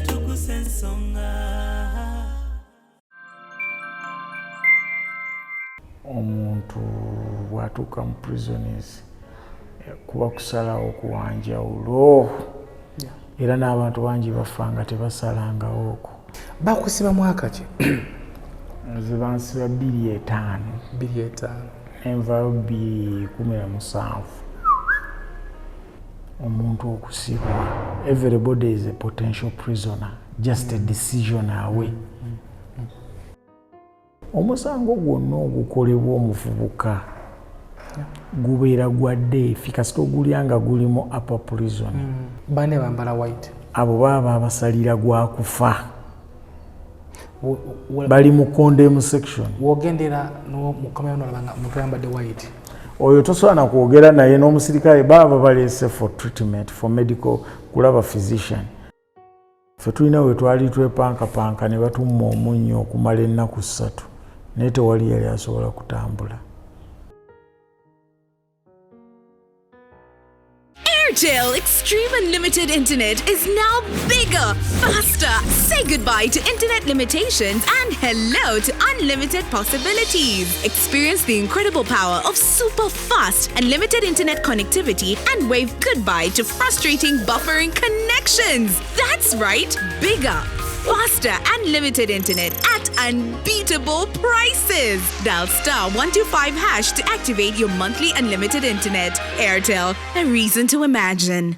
Tuggussa Enssonga. Omuntu bwatuuka mu prisons kuba kusalawo kuwanjawulo era n'abantu bangi bafa nga tebasalangawo okwo. Bakusiba mwaka ki? Nze bansiba 2005 envaayo 2017. Omuntu okusibwa, everybody is a potential prisoner, just a decision away. Omusango gwonna ogukolebwa omuvubuka gubeera gwa deefi kasita ogulyanga gulimu upper prison. Bane bambala white. Abo baba abasalira gwa kufa. Bali mu condemn section. Wogendera no mukomera n'olabanga muntu yambadde white. Oyo tosobola na kwogera naye n'omusirikale baba baleese for treatment for medical kulaba physician. Ffe tulina we twali twepankapanka ne batumma omunnyo okumala ennaku 3 naye tewali yali asobola kutambula. Airtel Extreme Unlimited Internet is now bigger, faster. Say goodbye to internet limitations and hello to unlimited possibilities. Experience the incredible power of super fast unlimited internet connectivity and wave goodbye to frustrating buffering connections. That's right, bigger, faster and limited internet at unbeatable prices. Dial *125# to activate your monthly unlimited internet. Airtel, a reason to imagine.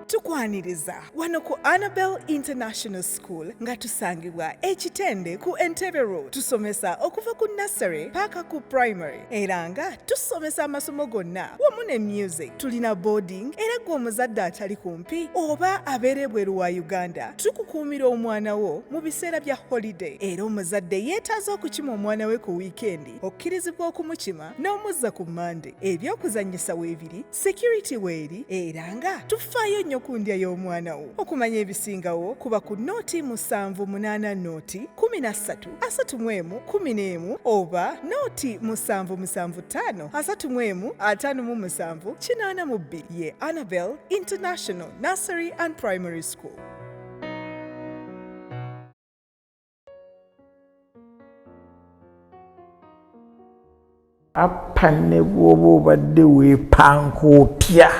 Tukwaniriza wano ku Annabelle International School nga tusangibwa ekitende ku Entebbe Road. Tusomesa okuva ku nursery paka ku primary era nga tusomesa amasomo gonna wamu ne music. Tulina boarding era gwe omuzadde atali kumpi oba abeere bweru wa Uganda tukukuumira omwana wo mu biseera bya holiday era omuzadde yeetaaza okukima omwana we ku weekend okkirizibwa okumukima n'omuzza ku Monday. Ebyokuzannyisa weebiri, security weeri era nga tufaayo nnyo ku ndya y'omwana wo. Okumanya ebisingawo kuba ku nooti 780 nooti 1331 oba nooti 775 31557 ye Annabelle International Nursery and Primary School. Apa ne bw'oba obadde weepanka otya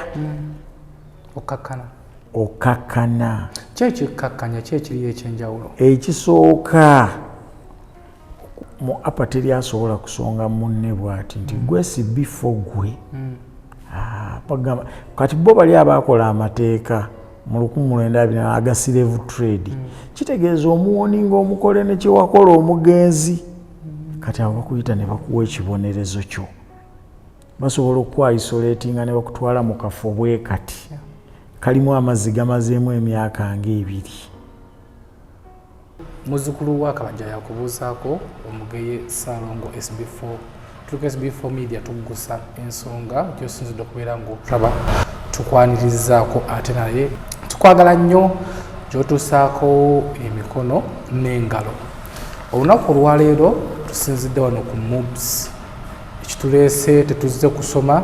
okkakkana kyekikakkanya kyekiri ekyenjawulo. Ekisooka mu apa teri asobola kusonga munne bw'ati nti gwe Sb4 gwe kati bo bali abaakola amateeka mu 1920 aga slave trade kitegeeza omuwoninga omukole ne kyewakola omugenzi kati abo bakuyita ne bakuwa ekibonerezo kyo basobola okwa-isolatinga ne bakutwala mu kafo bwe kati kalimu amazzi gamazeemu emyaka nga 2. Muzzukulu wa Kabajja yakubuuzaako omugeye Ssaalongo SB4 tuliko SB4 Media Tuggussa Enssonga gy'osinzidde okubeera ng'otulaba tukwanirizaako ate naye tukwagala nnyo gy'otuusaako emikono n'engalo. Olunaku olwaleero tusinzidde wano ku MOOBS. Ekituleese tetuzze kusoma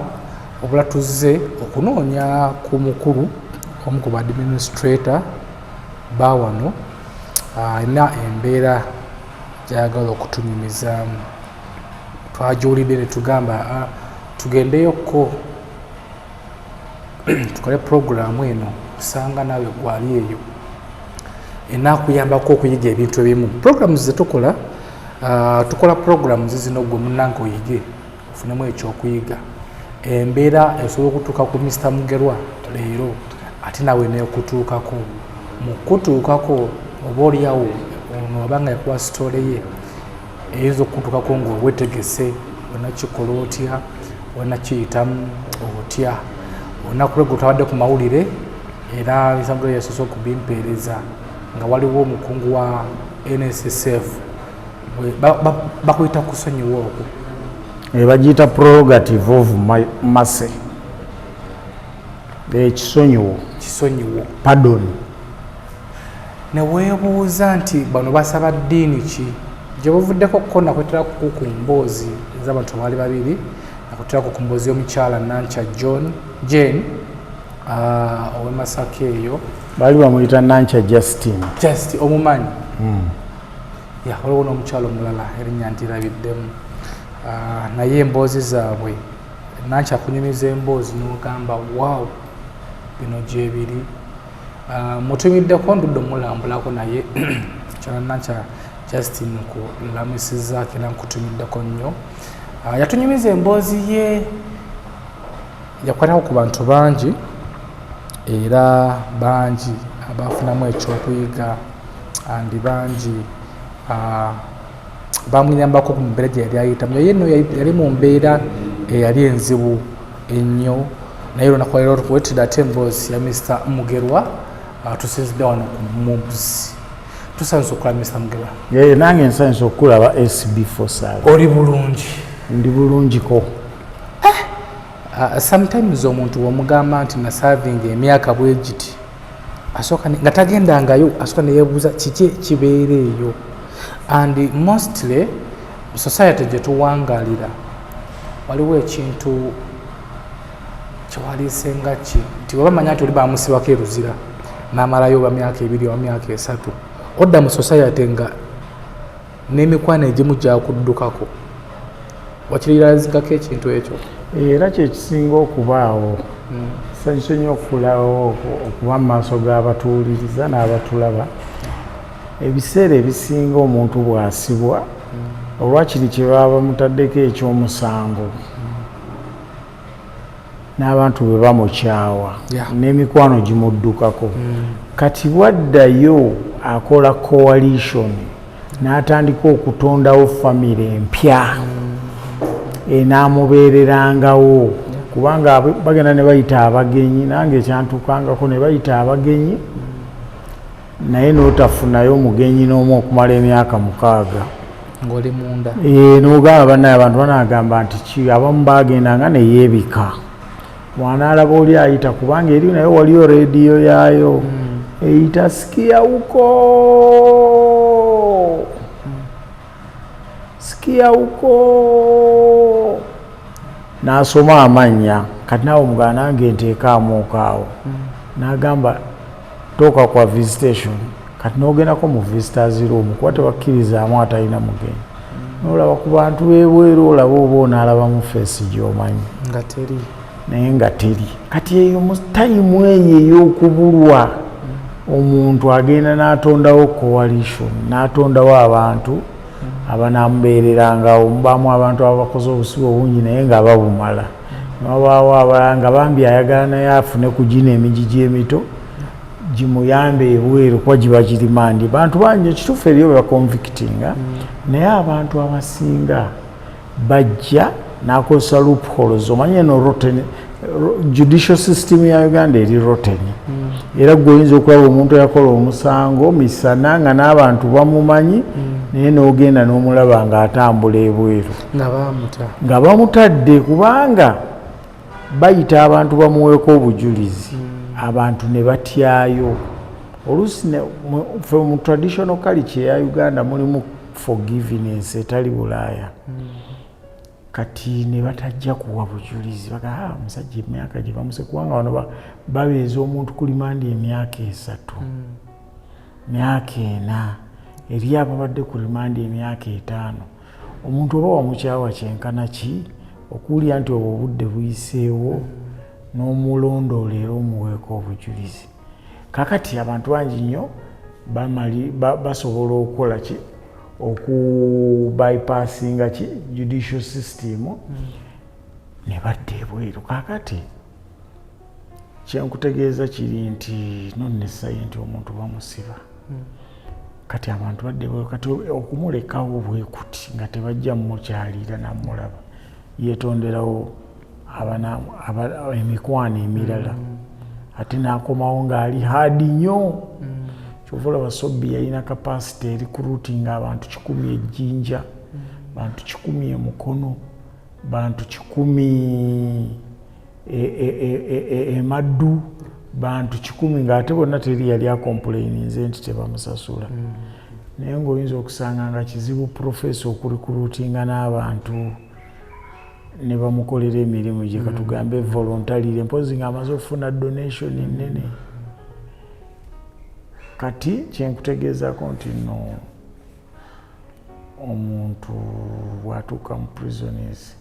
obula tuzze okunoonya ku mukulu omu ku administrator bawano alina embeera gy'ayagala okutunyumizaamu. Twajuulidde ne tugamba tugendeyokko tukole puroguraamu eno osanga naawe gwali eyo enaakuyambako okuyiga ebintu ebimu. Programs ze tukola tukola programs zino gwe munnange oyige ofunemu ekyokuyiga. Embeera esobola okutuuka ku Mr. Mugerwa leero ate nawe neekutuukako. Mu kutuukako oba oliawo ono obanga yakuwa sitole ye eyinza okutuukako ng'owetegese onakikola otya onakiyitamu otya onakulega otabadde ku mawulire era bisambulo yasoose okubimpeereza nga waliwo omukungu wa NSSF bakuyita kusonyiwa okwo bagiyita prerogative of mercy. Kisonyiwo pardon. Ne weebuuza nti bano basaba ddiini ki gye buvuddeko kona kwetera ku mboozi ez'abantu baali babiri akutera ku kumbozi omukyala Nancha Jane owe Masaka eyo bali bamuyita Nancha Justin omumanyi ya waliwo n'omukyala omulala erinnya ntirabiriddemu naye emboozi zaabwe Nancha akunyumiza emboozi n'ogamba wow bino gyebiri mutumiddeko ndudde omulambulako naye kyala Nancha Justin nkulamusizaako era nkutumiddeko nnyo yatunyumiza emboozi ye yakwatako ku bantu bangi era bangi abafunamu ekyokuyiga andi bangi bamuyambako ku mbeera gye yali ayitamu naye nno yali mu mbeera eyali enzibu ennyo naye lunakuleero wetidde ate emboozi ya Mr. Mugerwa tusinzidde wano ku mubs tusanze okulaba Mr. Mugerwa nange nsanze okulaba SB4 Selector oli bulungi ndi bulungiko sometimes omuntu womugamba nti nasavinga emyaka bwe giti asooka nga tagendangayo asooka neyebuuza kiki ekibeera eyo and mostly society gye tuwangalira waliwo ekintu kyewaliisenga ki nti webamanya nti oli bamusibako eruzira n'amalayo oba myaka 2 oba myaka 3 odda mu society nga n'emikwano egimu gyakuddukako wakirirazingako ekintu ekyo era kyekisinga okubaawo nsanyusa nnyo okulawo okuba mu maaso g'abatuwuliriza n'abatulaba ebiseera ebisinga omuntu bw'asibwa olwakiri kye baba bamutaddeko ekyomusango n'abantu bwe bamukyawa n'emikwano gimuddukako kati bwaddayo akola coalition n'atandika okutondawo famire empya enaamubeererangawo kubanga bagenda ne bayita abagenyi nange ekyantukangako ne bayita abagenyi naye n'otafunayo omugenyi n'omu okumala emyaka 6 ng'oli munda n'ogamba bannaye abantu banaagamba nti ki abamu bagendanga neyeebika wanaalaba oli ayita kubanga eri naye waliyo rediyo yaayo eyita sikiyawuko n'asoma amannya kati naawe omugala nange nteekaamu okaawo n'agamba tooka kwa visitation kati n'ogendako mu visitors room kuba tebakkirizaamu atalina mugenyi n'olaba ku bantu b'ebweru olaba oba onaalaba mu feesi gy'omanyi naye nga teri kati eyo mu tayimu eyo ey'okubulwa omuntu agenda n'atondawo coalition n'atondawo abantu abanaamubeererangawo mubaamu abantu abakoze obusibe obungi naye nga babumala nabaawo abalala nga bambi ayagala naye afune ku gino emigigi emito gimuyambe ebweru kuba giba girimandi bantu bangi ekituufu eriyo bebaconvictinga naye abantu abasinga bajja n'akozesa loopholes omanye no rotten judicial system ya Uganda eri rotten era gwoyinza okulaba omuntu yakola omusango misana nga n'abantu bamumanyi naye n'ogenda n'omulaba ng'atambula ebweru nga bamutadde kubanga bayita abantu bamuweeko obujulizi abantu ne batyayo oluusi mu traditional culture ya Uganda mulimu forgiveness etali Bulaaya kati ne batajja kuwa bujulizi baga omusajja emyaka gye bamuse kubanga wano babeeza omuntu ku limandi emyaka 3 myaka 4 eri ababadde ku limandi emyaka 5 omuntu oba wamukyawa kyenkana ki okuwulira nti obwo obudde buyiseewo n'omulondoola era omuweeko obujulizi kakati abantu bangi nnyo basobola okukola ki okubypassinga ki judicial system ne badda ebweru kakati kyenkutegeeza kiri nti nonnesaye nti omuntu bamusiba kati abantu badde ebweru kati okumulekawo bwekuti nga tebajja mumukyalira namulaba yetonderawo emikwano emirala ate n'akomawo ng'ali haadi nnyo kyova olaba Sobbi yalina kapasite erikuruutinga abantu 100 ejjinja bantu 100 emukono bantu 100 emaddu bantu 100 ng'ate bonna teri yali akomplaininze nti tebamusasula naye ng'oyinza okusanga nga kizibu profesa okurikuruutinga n'abantu ne bamukolera emirimu gye katugambe voluntarily mpozi ng'amaze okufuna donation ennene. Kati kyenkutegeezako nti nno omuntu bw'atuuka mu prisons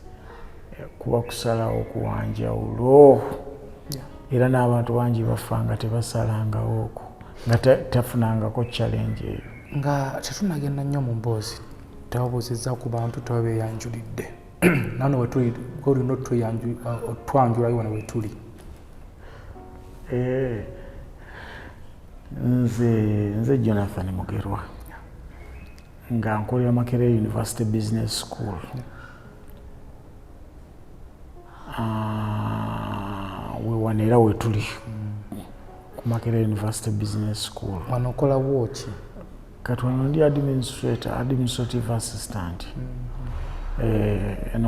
kuba kusalawo kuwanjawulo era n'abantu bangi bafa nga tebasalangawo okwo nga tafunangako challenge eyo. Nga tetunagenda nnyo mu mboozi tebabuuzizza ku bantu tebabeeyanjulidde nano wetuli olina otwanjulayo wano wetuli. Nze Jonathan Mugerwa nga nkolera Makerere University Business School. Wewano era wetuli ku Makerere University Business School. Wano okola woki? Kati wano ndi administrative assistant.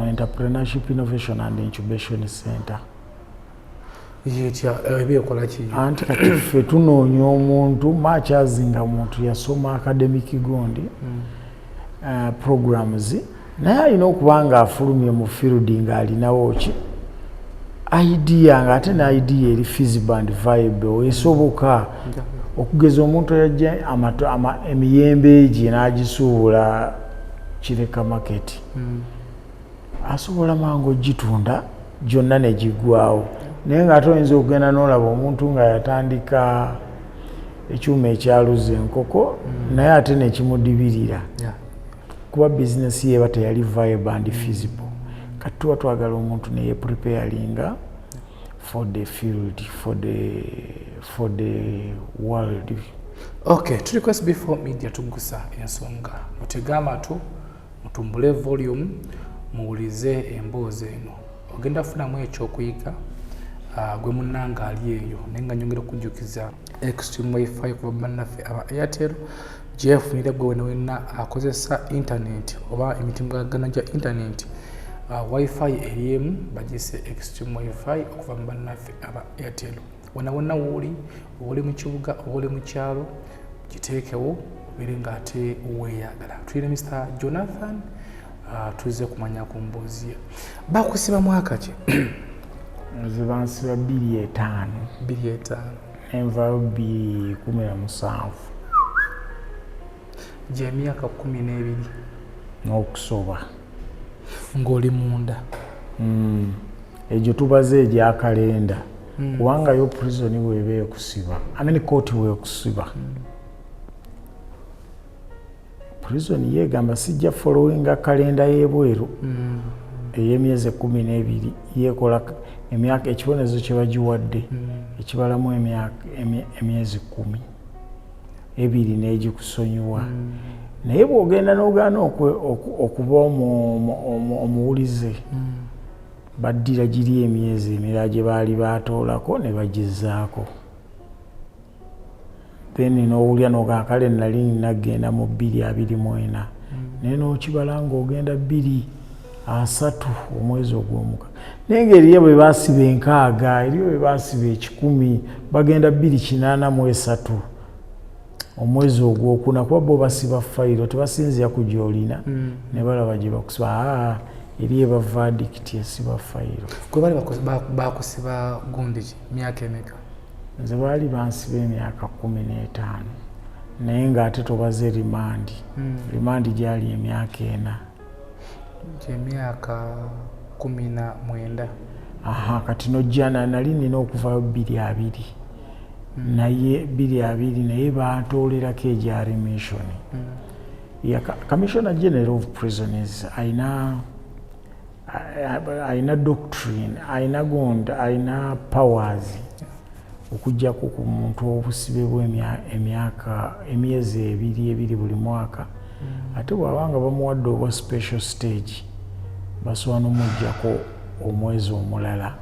Entrepreneurship Innovation and Incubation Center. Ebyekola ki? Anti kati ffe tunoonya omuntu makyazinga muntu yasoma academic gondi programs naye alina okuba nga afulumye mu field ng'alinawo ki idea nga ate ne idea eri feasible and viable esoboka okugeza omuntu yajja emiyembe egye n'agisuubula kireka market asobola mangu ogitunda gyonna ne giggwawo. Naye ng'ate oyinza okugenda n'olaba omuntu nga yatandika ekyuma ekyaluza enkoko naye ate nekimudibirira kuba bizinesi ye teyali viable and feasible. Kati tuba twagala omuntu neye preparinga for the field, for the world. Okay, tuli ku SB4 Media Tuggussa Enssonga. Mutega amatu, mutumbule volume, muwulize emboozi eno. Ogenda funamu ekyokuyiga gwe munnanga ali eyo naye nga nyongera okujjukiza extreme wifi kuba bannaffe aba Airtel gyefunire gwe wenna akozesa internet oba emitimbagano gya internet wifi eriemu bagise extreme wifi okuva mu bannaffe aba Airtel. Wonna woli mu kibuga oli mu kyalo kiteekewo obeere ng'ate weeyagala. Tulina Mr. Jonathan tuze kumanya ku mboozi ye. Bakusiba mwaka ki? Nze bansiba 2005. 2005. Enva 2017. Gy'emyaka 12 n'okusoba. Ng'oli munda. Egyo tubaze egya kalenda. Kubanga yo prison bw'eba ekusiba. Court bw'ekusiba. Prison yegamba sijja followinga kalenda y'ebweru. Ey'emyezi 12 yekola emyaka ekibonezo kye bagiwadde ekibalamu emyezi 10 ebiri n'egikusonyiwa. Naye bw'ogenda n'ogaana okuba omuwulize baddira giri emyezi emirala gye baali baatoolako ne bagizzaako. Then n'owulya n'ogaa kale nali nagenda mu 2024 naye n'okibala ng'ogenda 23 omwezi ogw'omuka. Naye ng'eriyo bwe baasiba 6, eriyo bwe baasiba 10, bagenda 283 omwezi ogwokuna kuba bo basiba fayiro tebasinzira ku gy'olina ne balaba gye bakusiba eriyo eba verdict esiba fayiro. Gwe bali bakusiba gundi ki myaka emeka? Nze baali bansiba emyaka 15 naye ng'ate tobaze rimandi. Rimandi gyali emyaka 4. Gy'emyaka 19. Kati nojjana nali nina okuvaayo 2020 naye 2020 naye baatoolerako egya remission. Commissioner General of Prisons aina doctrine, aina powers okujjako ku muntu obusibe emyezi 2 buli mwaka. Ate bw'abanga bamuwadde obwa special stage basobola n'omuggyako omwezi omulala.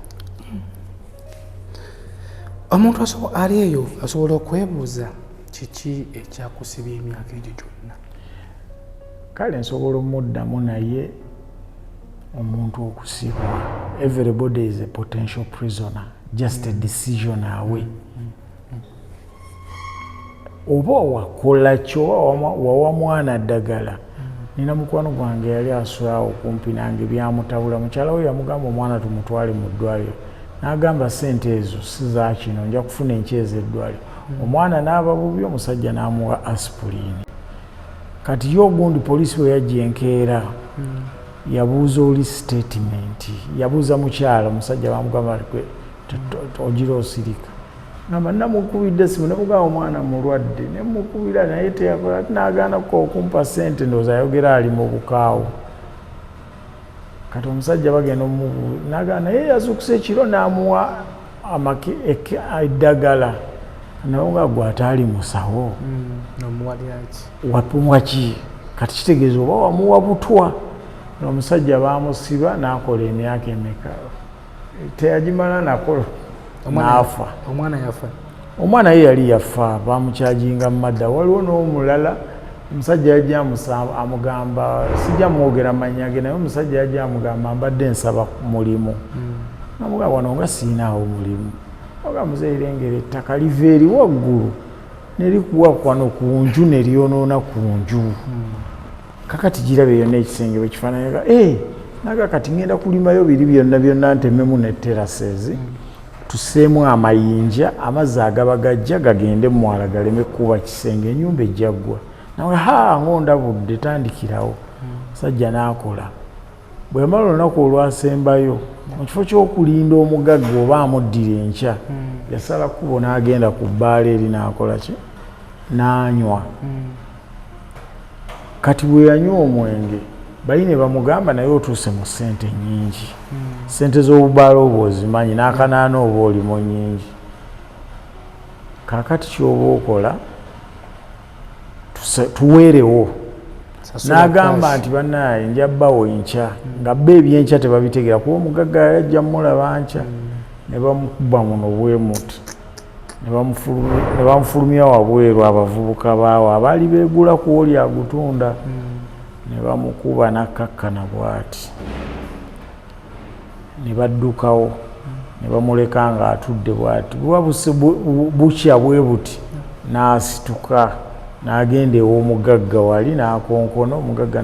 Omuntu ali eyo asobola okwebuuza kiki ekyakusibya emyaka egyo gyonna? Kale nsobola omuddamu naye omuntu okusibwa, everybody is a potential prisoner, just a decision away. Oba wakola kyo wawa mwana ddagala nina mukwano gwange yali asula okumpi nange byamutabula mukyala we yamugamba omwana tumutwale mu ddwaliro n'agamba sente ezo si za kino nja kufuna enkyeza eddwaliro omwana n'aba bubi omusajja n'amuwa aspirini kati yo ogundi poliisi bwe yajja enkeera yabuuza oli statement yabuuza mukyala omusajja bamugamba ogira osirika ngamba namukubidde simu nemugamba omwana mulwadde nemukubira naye teyakola n'agaanako okumpa sente ndowooza ayogera ali mu bukaawo kati omusajja bagenda n'agaana naye yazukusa ekiro n'amuwa eddagala naye nga gwe ataali musawo wapumwa ki kati kitegeeza oba wamuwa butwa omusajja bamusiba n'akola emyaka emeka teyagimala nakola n'afa omwana ye yali yafa bamukyajinga mu madda waliwo n'omulala omusajja yajja amugamba sijja mwogera mannya ge naye omusajja yajja amugamba mbadde nsaba mulimu namugamba wano nga siinaawo mulimu oga muzeerengera ettaka liva eri waggulu nerikuwa kwano ku nju neryonoona ku nju kakati girabe yonna ekisenge bwe kifaananaga naga kati ngenda kulimayo biri byonna byonna ntememu ne terraces tuseemu amayinja amazzi agaba gajja gagende mwala galeme kuba kisenge ennyumba ejjaggwa nawe ng'ondabudde tandikirawo sajja n'akola bwe yamala olunaku olwasembayo mu kifo ky'okulinda omugagga oba amuddira enkya yasala kubo n'agenda ku bbaala eri n'akola ki n'anywa kati bwe yanywa omwenge bayine bamugamba naye otuuse mu ssente nnyingi ssente z'obubaala oba ozimanyi n'akanaana oba olimu nnyingi kaakati kyoba okola tuweerewo n'agamba nti bannaye njabbawo enkya nga bba ebyenkya tebabitegeera kuba omugagga yajja mulaba nkya ne bamukuba muno bwe muti ne bamufulumya wabweru abavubuka baawo abaali beegula ku oli agutunda ne bamukuba nakkakkana bw'ati ne baddukawo ne bamuleka ng'atudde bw'ati buba bukya bwe buti n'asituka n'agenda ew'omugagga wali n'akonkona omugagga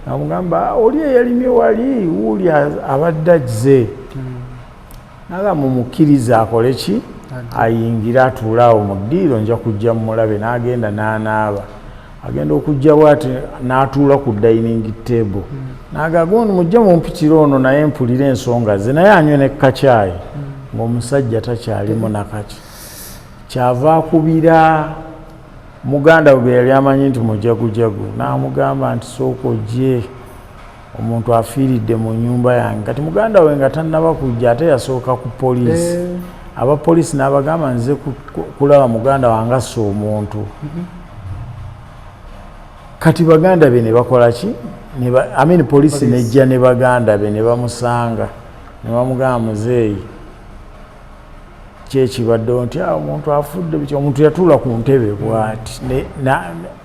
n'amugamba oli eyalimye wali wuuli abadde ajze n'agamba mumukkiriza akole ki ayingire atuule awo mu ddiiro nja kujja mulabe n'agenda n'anaaba agenda okujja bw'ati n'atuula ku dining table n'agamba ono mujje mumpitire ono naye mpulira ensonga ze naye anywe ne kacaayi ng'omusajja takyalimu nakaki kyava akubira muganda we yali amanyi nti mujagujagu n'amugamba nti sooka ojje omuntu afiiridde mu nnyumba yange kati muganda we nga tannaba kujja ate yasooka ku poliisi abapoliisi n'abagamba nze kulaba muganda wange assa omuntu kati baganda be ne bakola ki poliisi nejja ne baganda be ne bamusanga ne bamugamba muzeeyi kyekibadde nti omuntu afudde bityo omuntu yatuula ku ntebe bw'ati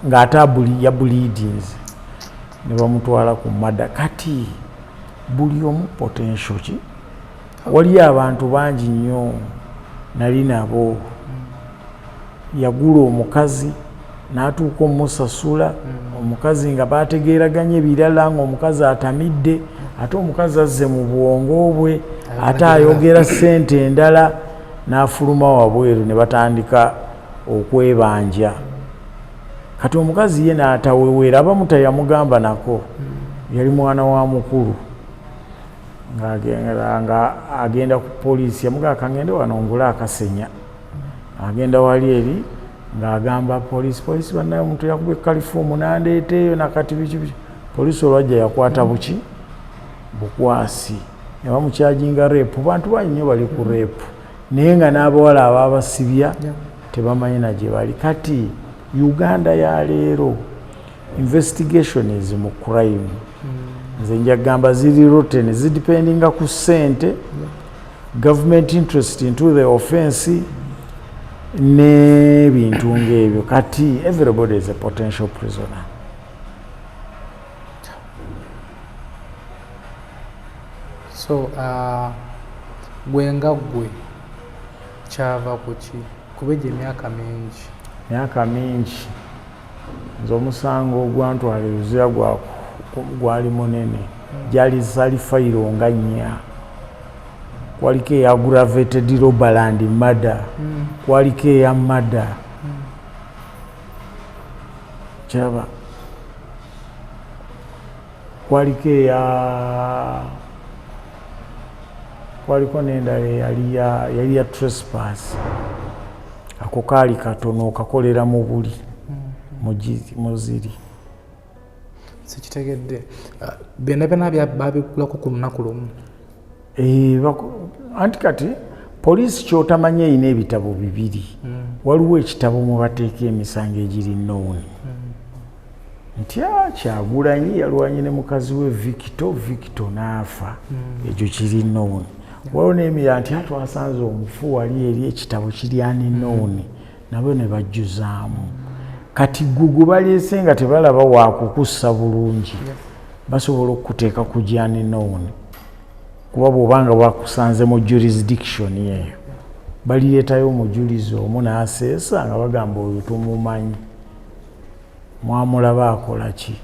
ng'ate yabuliidinze ne bamutwala ku madda kati buli omu potential ki waliyo abantu bangi nnyo nali nabo yagula omukazi n'atuuka omusasula omukazi nga bategeeraganye ebirala ng'omukazi atamidde ate omukazi azze mu bwongo bwe ate ayogera ssente endala n'afuluma wabweru ne batandika okwebanja kati omukazi ye n'ataweweera abamu teyamugamba nako yali mwana wa mukulu nga agenda ku poliisi yamugamba kangende wano ngule akasenya agenda wali eri ng'agamba poliisi bannaye omuntu yakuba ekalifuumu nandeeteeyo nakati biki poliisi olwajja yakwata buki bukwasi ne bamukyajinga reepu bantu bangi nnyo bali ku reepu naye nga n'abawala ababasibya tebamanyi na gye bali kati Uganda ya leero investigations mu crime nze njagamba ziri rotten zidependinga ku ssente government interest into the offense n'ebintu ng'ebyo kati everybody is a potential prisoner. So gwenga gwe kyava kuki kubeje emyaka mingi nze omusango ogwantwala luzira gwali munene gyali zali fayiro nga 4 kwaliko eya aggravated robbery murder kwaliko eya murder kyaba kwaliko n'endala yali ya trespass ako kaali katono okakolera mu buli muziri sikitegedde byonna babikulako ku lunaku lumu anti kati poliisi kyotamanya erina ebitabo 2 waliwo ekitabo mwe bateeka emisango egiri known nti Kyagulanyi yalwanye ne mukazi we Victor n'afa ekyo kiri known waliwo n'emirala nti twasanze omufu wali eri ekitabo kiri unknown nabo ne bajjuzaamu kati gugu baleese nga tebalaba wakukussa bulungi basobola okuteeka ku unknown kuba bw'obanga bakusanze mu jurisdiction eyo balireetayo omujulizi omu n'aseesa nga bagamba oyo tumumanyi mwamulaba akola ki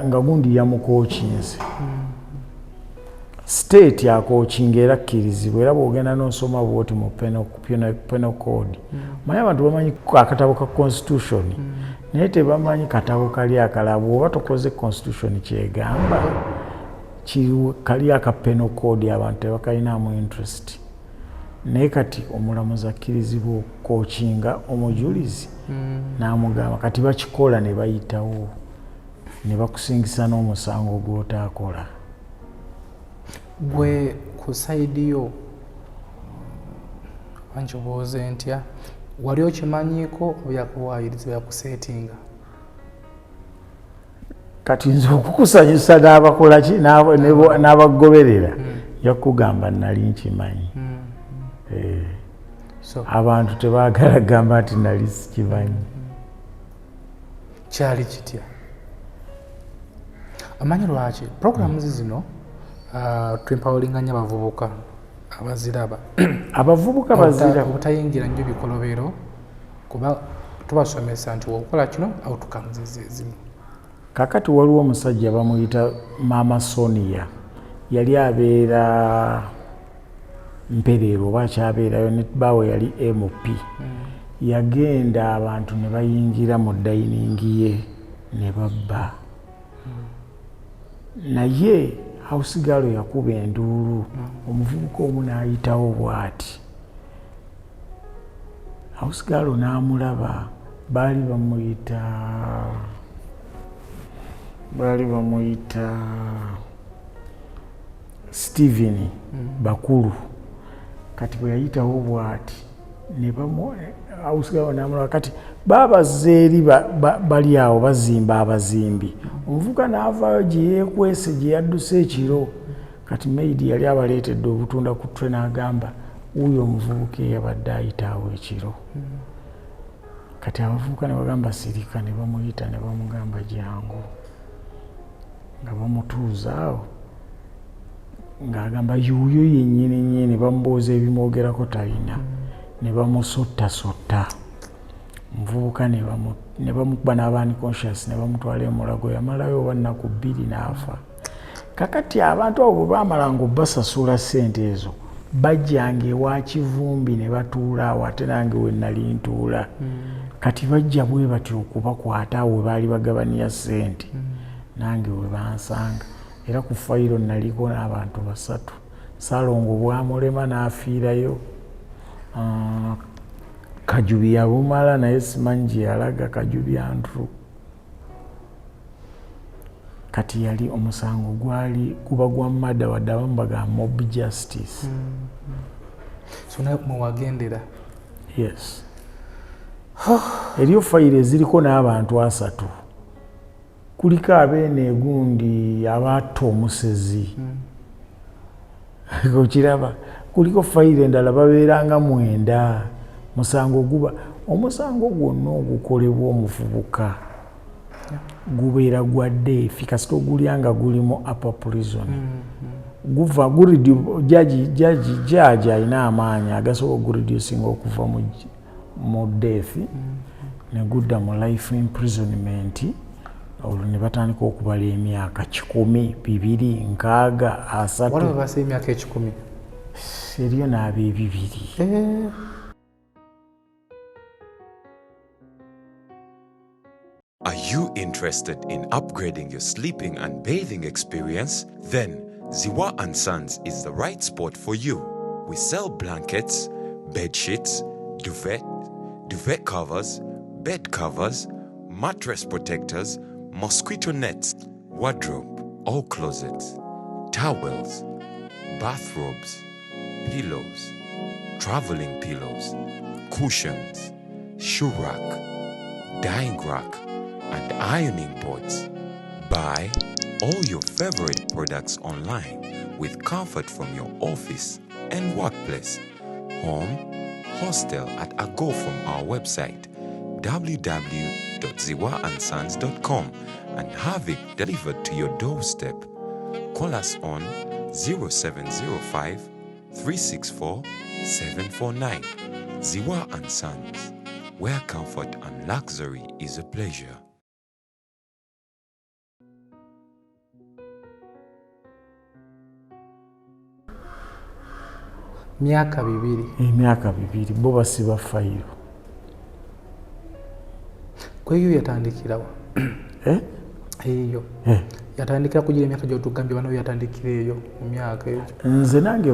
nga gundi yamukokinze state akokinga era akkirizibwa era bw'ogenda n'osoma bwoti mu penal code manyi abantu bamanyi akatabo ka constitution naye tebamanyi katabo kali akalala bw'oba tokoze constitution kyegamba kali aka penal code abantu tebakalinamu interest naye kati omulamuzi akkirizibwa okukokinga omujulizi n'amugamba kati bakikola ne bayitawo ne bakusingisa n'omusango gw'otaakola gwe ku sayidi yo wankibuuze ntya wali okimanyiiko byakuwaayiriza byakuseetinga kati nze okukusanyusa n'abakola ki n'abagoberera yakugamba nali nkimanyi abantu tebaagala gamba nti nali sikimanyi kyali kitya amanyi lwaki programs zino twempawulinganya abavubuka abaziraba abavubuka bazira obutayingira nnyo bikolobero kuba tubasomesa nti wokukola kino outcomes kakati waliwo omusajja bamuyita Mama Sonia yali abeera Mpereero oba akyabeerayo ne baawe yali MP yagenda abantu ne bayingira mu dayiningi ye ne babba naye house girl yakuba enduulu omuvubuka omu n'ayitawo bw'ati house girl n'amulaba baali bamuyita Steven Bakulu kati bwe yayitawo bw'ati ne house girl n'amulaba kati baabazze eri bali awo bazimba abazimbi omuvubuka n'avaayo gye yeekwese gye yadduse ekiro kati maidi yali abaleetedde obutunda ku ttwe n'agamba wuyo omuvubuka eyabadde ayitaawo ekiro kati abavubuka ne bagamba sirika ne bamuyita ne bamugamba jangu nga bamutuuza awo ng'agamba yuuyo yennyini ne bamubuuza ebimwogerako talina ne bamusottasotta omuvubuka ne bamukuba n'abaani conscious ne bamutwala emulago yamalayo oba nnaku 2 n'afa kakati abantu abo bwe baamalanga obbasasula ssente ezo bajjanga ewa Kivumbi ne batuula awo ate nange we nali ntuula kati bajja bwe batyo okubakwata awo we baali bagabaniya ssente nange we bansanga era ku fayiro naliko n'abantu 3 Salongo bwamulema n'afiirayo Kajubi yabumala naye simanyi gye yalaga Kajubi Andrew kati yali omusango gwali kuba gwa mada wadde abamu bagamba mob justice so naye mwewagendera yes eriyo fayiro eziriko n'abantu 3 kuliko abeene egundi abatta omusezi okiraba kuliko fayiro endala babeeranga 9 musango guba omusango gwonna ogukolebwa omuvubuka gubeera gwa deefi kasita ogulyanga gulimu upper prison guva jaji alina amaanyi agasobola ogureducinga okuva mu deefi ne gudda mu life imprisonment olwo ne batandika okubala emyaka 100, 2, 6, 3. Waliwo basa emyaka 10. Eriyo n'ab'ebibiri. Are you interested in upgrading your sleeping and bathing experience? Then Ziwa & Sons is the right spot for you. We sell blankets, bed sheets, duvet covers, bed covers, mattress protectors, mosquito nets, wardrobe, all closets, towels, bathrobes, pillows, traveling pillows, cushions, shoe rack, dyeing rack, and ironing boards. Buy all your favorite products online with comfort from your office and workplace, home, hostel at a go from our website www.ziwaansons.com and have it delivered to your doorstep. Call us on 0705 364 749. Ziwa & Sons, where comfort and luxury is a pleasure. Myaka 2. Emyaka 2 bo basiba fayiro. Kweyo yatandikirawa. Eyo. Yatandikira kugira emyaka gy'otugambye bano yatandikira eyo mu myaka eyo. Nze nange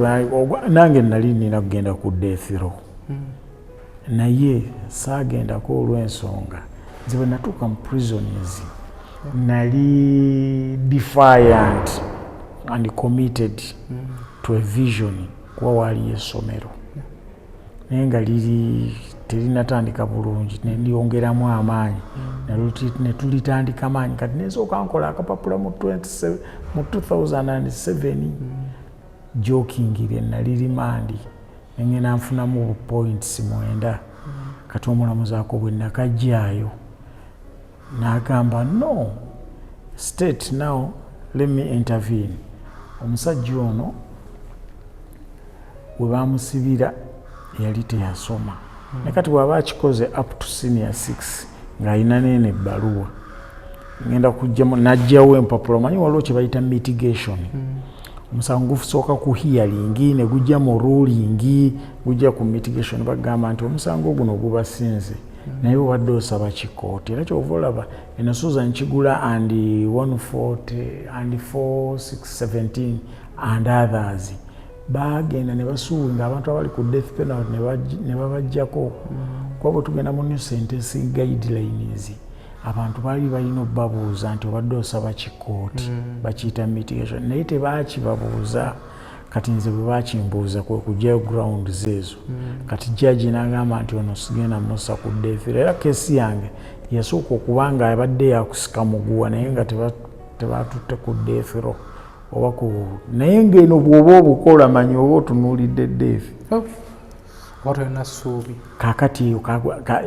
nali nina kugenda ku death row. Naye saagendako olw'ensonga. Nze bwe natuuka mu prisons nali defiant and committed to a vision kuba waaliyo essomero. Naye nga terinatandika bulungi, ne lyongeramu amaanyi. Ne tulitandika amaanyi kati nesooka nkola akapapula mu 2007 jokingire nali rimandi ngenda nfunamu points 9. Kati omulamuzi ako bwe nakajjaayo n'agamba no state now let me intervene. Omusajja ono we bamusibira yali teyasoma. Ne kati bw'aba akikoze up to senior 6 ng'alina neeno ebbaluwa ngenda kujjamu n'ajjawo empapula. Omanyi waliwo kye bayita mitigation. Omusango gusooka ku hearing ne gujja mu ruling gujja ku mitigation. Bagamba nti omusango guno gubasinze naye obadde osaba kikooti. Era kyova olaba eno Susan Kigula and 140 and 4617 and others bagenda ne basuubinga abantu abali ku death penalty ne babajjako. Kuba bwe tugenda mu new sentencing guidelines abantu baali balina obbabuuza nti obadde osaba kikooti bakiyita mitigation naye tebaakibabuuza. Kati nze bwe baakimbuuza kwe kujjayo grounds ezo. Kati judge n'agamba nti ono sigenda mussa ku death. Era keesi yange yasooka okuba nga abadde yakusika muguwa naye nga tebaatutte ku death row oba ku naye ng'eno bw'oba obukola manyi oba otunuulidde death. Watolina ssuubi. Kaakati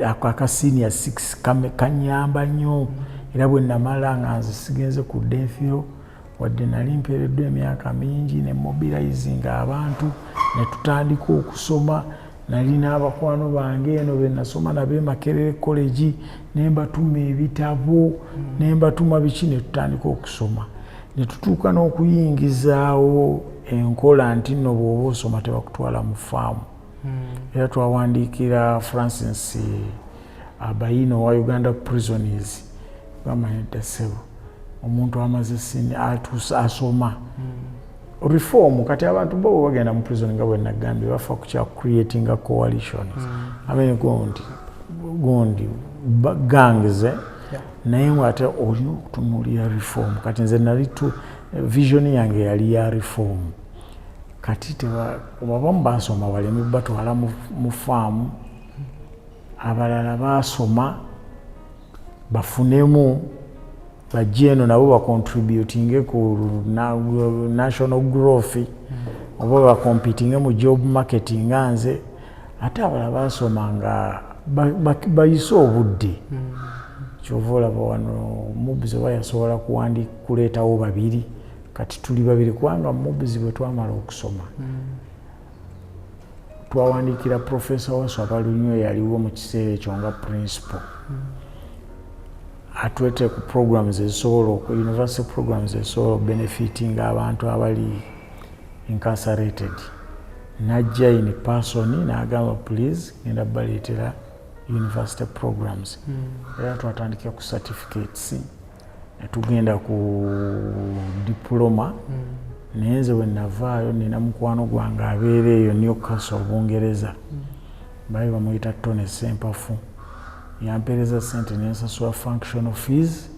aka senior 6 kanyamba nnyo. Era bwe namala nga nze sigenze ku death row wadde nali mpeereddwa emyaka mingi ne mobilizing abantu ne tutandika okusoma. Nali n'abakwano bange eno be nasoma nabo Makerere College ne mbatuma ebitabo ne mbatuma biki ne tutandika okusoma. Ne tutuuka n'okuyingizaawo enkola nti nno bw'oba osoma tebakutwala mu faamu. Era twawandiikira Francis Abayino wa Uganda Prisoners bamanyidde ssebo omuntu amaze asoma reform. Kati abantu bo bagenda mu prison nga bwe nagambye bafa ku kya creating a coalition. Gondi gangs naye ng'ate olina okutunuulira reform. Kati nze nali vision yange yali ya reform. Kati abamu basoma baleme batwala mu faamu, abalala basoma bafunemu bajje eno nabo bacontributinge ku national growth oba bacompetinge mu job marketing nze. Ate abalala basoma nga bayise obudde. Kyova olaba wano mubuzi oba yasobola kuleetawo 2 kati tuli 2 kubanga mubuzi bwe twamala okusoma twawandiikira Professor Waswa Balunyo yaliwo mu kiseera ekyo nga principal. atwete ku programs ezisobola ku university programs ezisobola benefiting abantu abali incarcerated. Najja in person n'agamba please ngenda baleetera university programs. Era twatandika ku certificates ne tugenda ku diploma. Nenze bwe navaayo nina mukwano gwange abeera eyo Newcastle Bungereza. Bali bamuyita Tony Sempafu. Yampereza sente nensasula functional fees.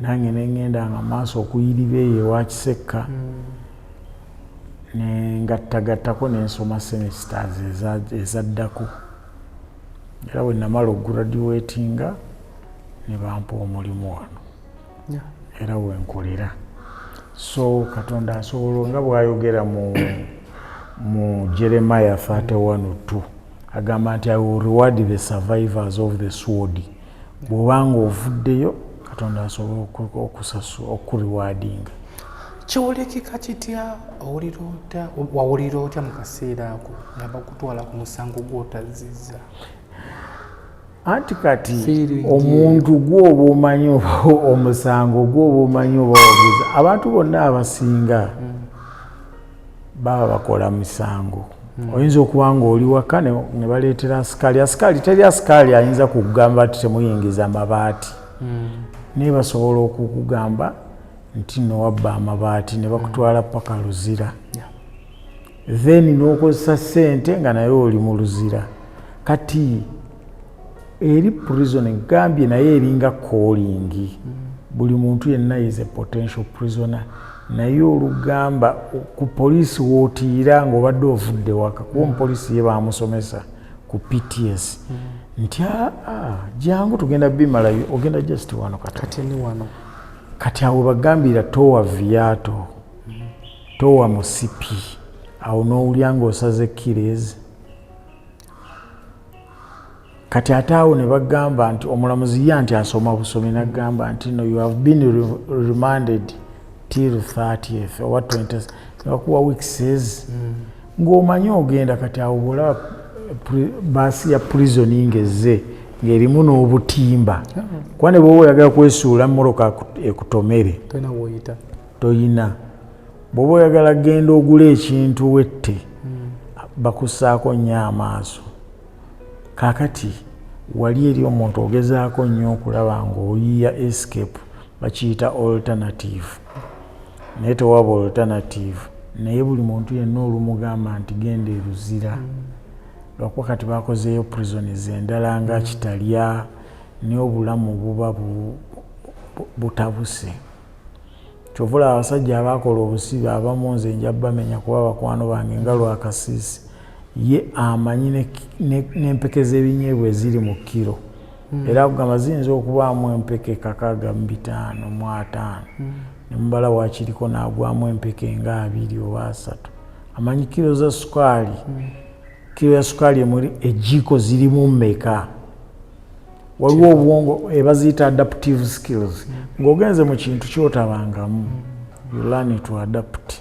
Nange nengenda nga maaso okuyiriba eyo ewa Kisekka. Nengattagattako nensoma semesters ezaddako. Era bwe namala okugraduatinga ne bampa omulimu wano. Era wenkolera. So Katonda asobola nga bw'ayogera mu Jeremiah 31:2 agamba nti I will reward the survivors of the sword. Bw'obanga ovuddeyo Katonda asobola okuriwadinga. Kiwulikika kitya wawulira otya mu kaseera ako nga bakutwala ku musango gw'otazizza? Anti kati omuntu gw'oba omanyi omusango gw'oba omanyi oba waguza abantu bonna abasinga baba bakola misango. Oyinza okuba ng'oli waka ne baleetera asikaali teri asikaali ayinza kukugamba ati temuyingiza amabaati naye basobola okukugamba nti nno wabba amabaati ne bakutwala paka luzira then n'okozesa ssente nga naye oli mu luzira. Kati eri prison Gambia naye eringa calling. Buli muntu yenna is a potential prisoner. Naye olugamba ku poliisi wootiira ng'obadde ovudde waka kuba omupoliisi ye baamusomesa ku PTS nti jangu tugenda bimalayo ogenda just wano kati ni wano. Kati awo bagambira towa viato towa musipi awo n'owulya ng'osaze kirezi. Kati ate awo ne bagamba nti omulamuzi ye nti asoma busomi n'agamba nti no you have been remanded till 30th or 20th ngakuwa weeks ng'omanyi ogenda. Kati awo bw'olaba baasi ya prisoning ezze ng'erimu n'obutimba kuba ne bw'oba oyagala kwesuula mmoloka ekutomere toyina. Bw'oba oyagala genda ogula ekintu wette bakussaako nnyo amaaso. Kaakati wali eri omuntu ogezaako nnyo okulaba ng'oyiya escape bakiyita alternative naye tewaba alternative. Naye buli muntu yenna olumugamba nti genda eruzira lwakuba kati bakozeeyo prisons endala nga Kitalya naye obulamu buba butabuse. Kyovula abasajja abakola obusibe abamu nze nja bamenya kuba bakwano bange nga Lwakasiisi ye amanyi n'empeke z'ebinyeebwa eziri mu kiro. Era kugamba ziyinza okubaamu empeke 65 mu 5 ne mubala wakiriko n'agwamu empeke nga 2 oba 3. Amanyi kiro za sukaali kiro ya sukaali emuli ejjiiko zirimu mmeka. Waliwo obwongo ebaziyita adaptive skills. Ng'ogenze mu kintu kyotabangamu you learn to adapt.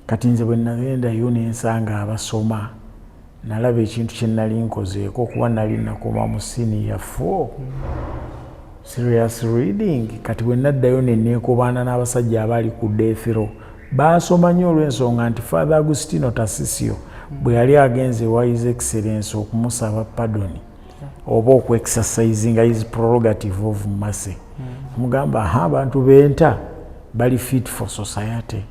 Kati nze bwe nagendayo ne nsanga abasoma nalaba ekintu kye nali nkozeeko kuba nali nakoma mu senior 4 serious reading. Kati bwe naddayo ne neekobaana n'abasajja abali ku death row baasoma nnyo olw'ensonga nti Father Agustino Tasisio bwe yali agenze wa His Excellence okumusaba pardon oba okwe-exercisinga his prerogative of mercy. Mugamba abantu benta bali fit for society.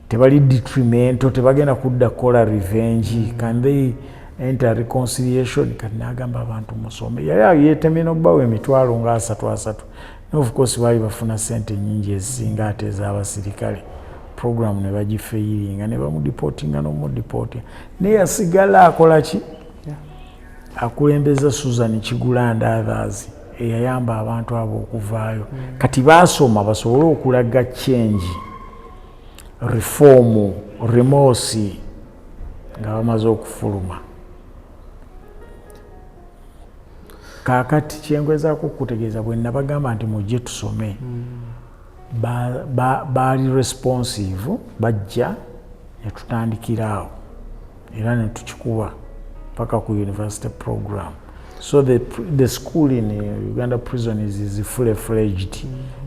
Tebali detrimental, tebagenda kudda kola revenge. Can they enter reconciliation? Kati n'agamba abantu musome. Yali yeetemye n'obbawo emitwalo nga 3. Of course baali bafuna sente nnyingi ezisinga ate ez'abasirikale. Program ne bagifeyiringa ne bamudipotinga n'omudipotinga. Naye yasigala akola ki? Akulembeza Susan Kigula and others eyayamba abantu abo okuvaayo. Kati baasoma basobole okulaga change, reform, remorse nga bamaze okufuluma. Kaakati kyengwezaako okutegeeza bwe nabagamba nti mujje tusome baali responsive bajja ne tutandikira awo era ne tukikuba paka ku university program. So the school in Uganda prison is fully fledged.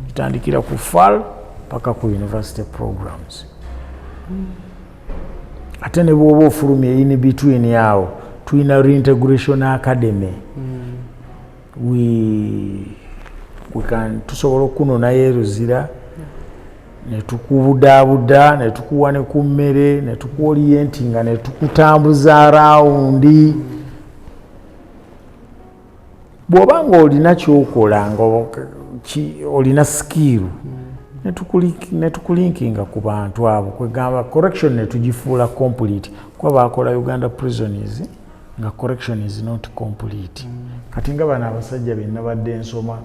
Itandikira ku FAL paka ku university programs. Ate ne bwoba ofulumye in between yawo tulina Reintegration Academy. We can tusobola okunona yeruzira ne tukubudaabuda ne tukuwa ne ku mmere ne tukuorientinga ne tukutambuza arawundi. Bw'obanga olina kyokola nga olina skill ne tukulinkinga ku bantu abo kwegamba correction ne tugifuula complete kuba bakola Uganda prisons nga correction is not complete. Kati nga bano abasajja be nabadde nsoma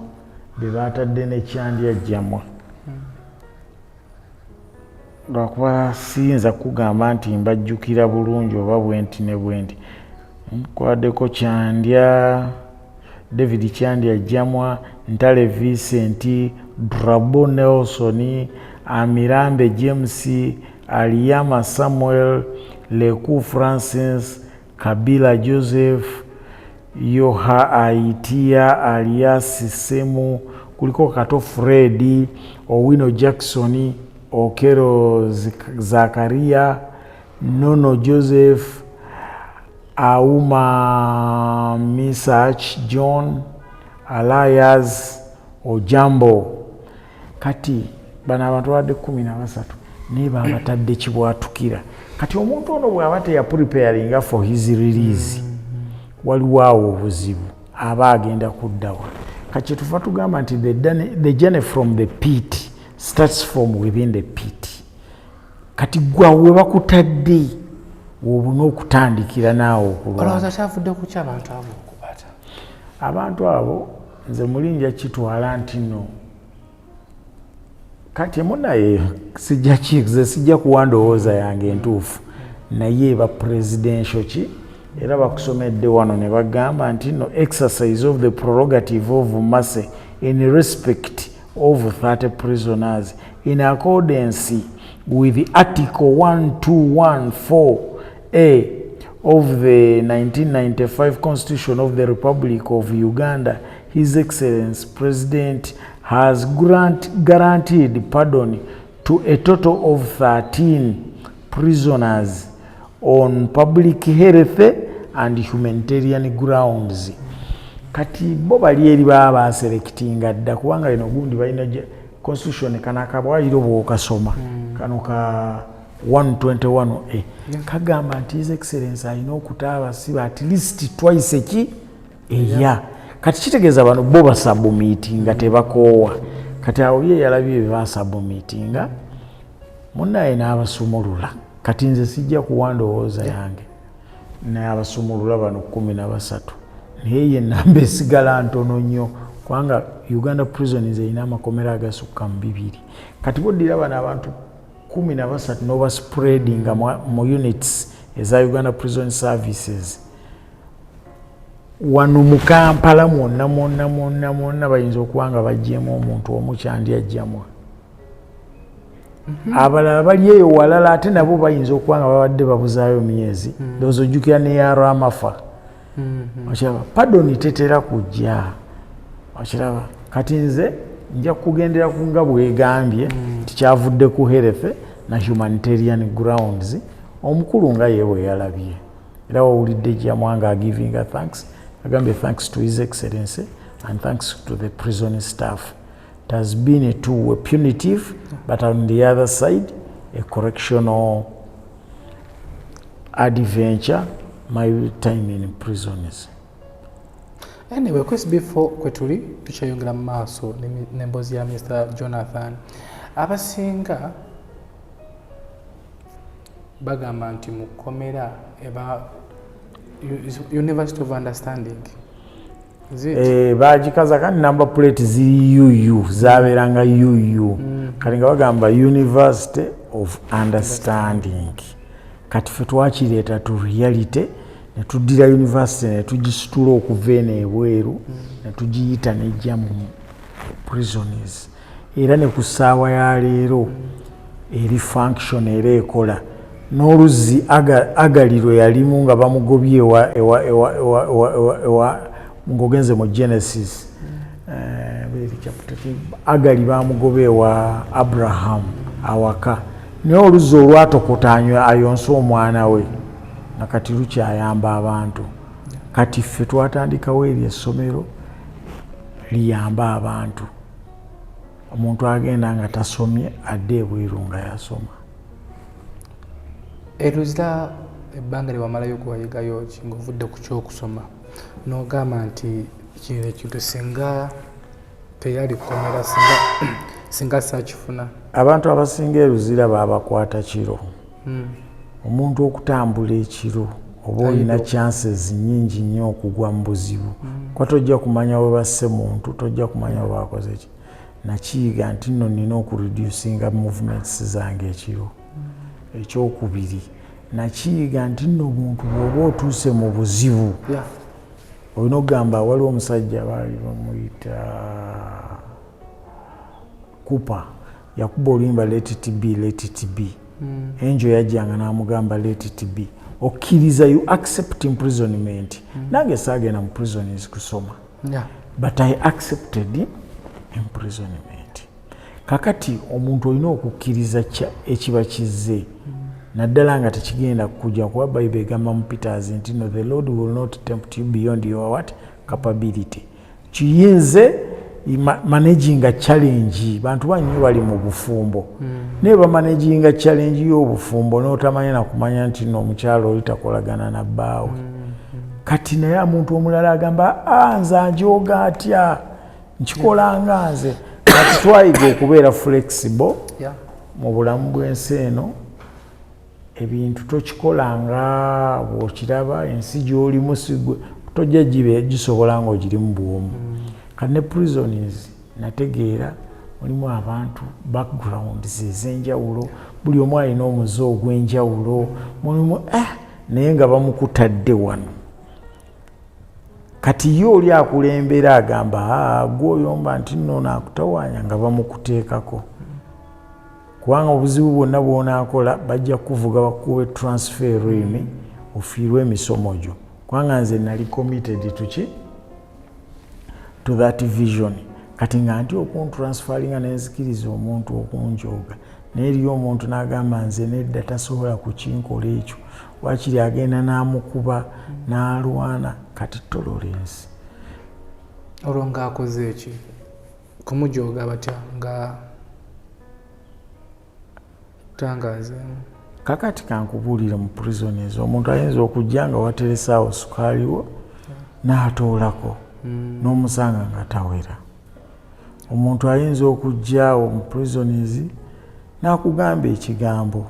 be baatadde n'ekyandya jjamwa lwakuba siyinza kugamba nti mbajjukira bulungi oba bwenti ne bwenti. Kwaddeko Kyandya, David Kyandya Jamwa, Ntale Vincent, Drabo Nelson, Amirambe James, Aliyama Samuel, Leku Francis, Kabila Joseph, Yoha Aitia, Alias Semu, kuliko Kato Freddy, Owino Jackson, Okero Zakaria, Nono Joseph, Auma Misach John, Alias Ojambo. Kati bana abantu wadde 13 niba abatadde kibwatukira. Kati omuntu ono bw'abate ya preparing for his release waliwo awo obuzibu aba agenda kuddawa. Kati tufa tugamba nti the journey from the pit starts from within the pit. Kati gwawe bakutadde wobuna okutandikira naawe okulwa. Olowooza kyavudde ku ky'abantu abo okubata? Abantu abo nze mulinja kitwala nti no kati munaye sijja kuwa ndowooza yange entuufu naye ba presidential ki era bakusomedde wano ne bagamba nti no exercise of the prerogative of mercy in respect of 30 prisoners in accordance with Article 1214A of the 1995 Constitution of the Republic of Uganda. His Excellency President has guaranteed pardon to a total of 13 prisoners on public health and humanitarian grounds. Kati bo bali eri baba baselectinga dda kubanga lino gundi balina constitution kanaka bwaliro bwokasoma kano ka 121A kagamba nti His Excellency alina okutaaba siba at least twice eki eya. Kati kitegeeza bano bo basubmitinga tebakoowa. Kati awo ye yalabye basubmitinga munnaye n'abasumulula. Kati nze sijja kuwa ndowooza yange naye abasumulula bano 13 naye ye namba esigala ntono nnyo kubanga Uganda prisons erina amakomera agasukka mu 2. Kati boddira bano abantu 13 n'oba spreading mu units eza Uganda Prison Services wano mu Kampala mwonna bayinza okuba nga baggyemu omuntu omu Kyandya Jamwa. Abalala bali eyo walala ate nabo bayinza okuba nga babadde babuzaayo myezi ndowooza ojjukira ne yaro amafa. Okiraba pardon tetera kujja. Okiraba kati nze nja kugendera ku nga bwegambye tikyavudde ku health na humanitarian grounds omukulu nga yewe yalabye era wawulidde Jamwa nga giving thanks agambye thanks to His Excellency and thanks to the prison staff. It has been a two-way punitive but on the other side a correctional adventure my time in prisons. Anyway, ku SB4 kwetuli tukyayongera mu maaso n'emboozi ya Mr. Jonathan abasinga bagamba nti mukomera eba University of Understanding. Bagikaza kandi number plate ziri UU zaberanga UU kati nga bagamba University of Understanding. Kati fe twakireeta tu reality ne tuddira university ne tugisitula okuva eno ebweru ne tugiyita nejja mu prisons era ne ku ssaawa ya leero eri function era ekola n'oluzzi agaliro yalimu nga bamugobye ng'ogenze mu Genesis Agali bamugobe wa Abraham awaka naye oluzi olwatokota ayonsa omwana we nakati lukyayamba abantu kati ffe twatandikawo eryo essomero liyamba abantu omuntu agenda nga tasomye adde ebweru nga yasoma. Eruzira ebbanga lyewamalayo kuwayigayo ki ng'ovudde ku kyokusoma n'ogamba nti kino ekintu singa teyali kukomera singa sakifuna. Abantu abasinga eruzira baabakwata kiro. Omuntu okutambula ekiro oba olina chances nnyingi nnyo okugwa mu buzibu kwa tojja kumanya we basse muntu tojja kumanya we bakoze ki nakiyiga nti nno nina okureducinga movements zange ekiro. Ekyokubiri nakiyiga nti nno omuntu bw'oba otuuse mu buzibu olina okugamba waliwo omusajja baali bamuyita Kupa yakuba oluyimba let it be Enjo yajjanga n'amugamba let it be okkiriza you accept imprisonment nange saagenda mu prisons kusoma but I accepted imprisonment. Kakati omuntu olina okukkiriza ekiba kizze naddala nga tekigenda kujja kuba Bible egamba mu Peters nti no the Lord will not tempt you beyond your what capability. Kiyinze managing a challenge bantu banyo bali mu bufumbo ne ba managing a challenge y'obufumbo n'otamanya na kumanya nti no omukyalo olitakolagana na bbaawe kati naye omuntu omulala agamba nze njoga atya nkikola nga nze kati twayiga okubeera flexible mu bulamu bw'ensi eno ebintu tokikola nga bw'okiraba ensi gy'olimu sigwe tojja gisobola ng'ogirimu bwomu. Kane prisons nategeera mulimu abantu backgrounds ez'enjawulo buli omu alina omuze ogw'enjawulo mulimu naye nga bamukutadde wano kati ye oli akulembera agamba gwoyomba nti nno naakutawaanya nga bamukuteekako kubanga obuzibu bwonna bw'onaakola bajja kuvuga bakube transfer emi ofiirwe emisomo gyo kubanga nze nali committed to that vision kati nga nti okuntransferinga nenzikiriza omuntu okunjoga naye eriyo omuntu n'agamba nze nedda tasobola kukinkola ekyo wakiri agenda n'amukuba n'alwana kati tolerance. Olwo ng'akoze eki kumujoga batya nga tangazeemu kakati kankubuulire mu prisons omuntu ayinza okujja nga wateresaawo sukaali wo n'atoolako n'omusanga nga tawera. Omuntu ayinza okujjaawo mu prisons n'akugamba ekigambo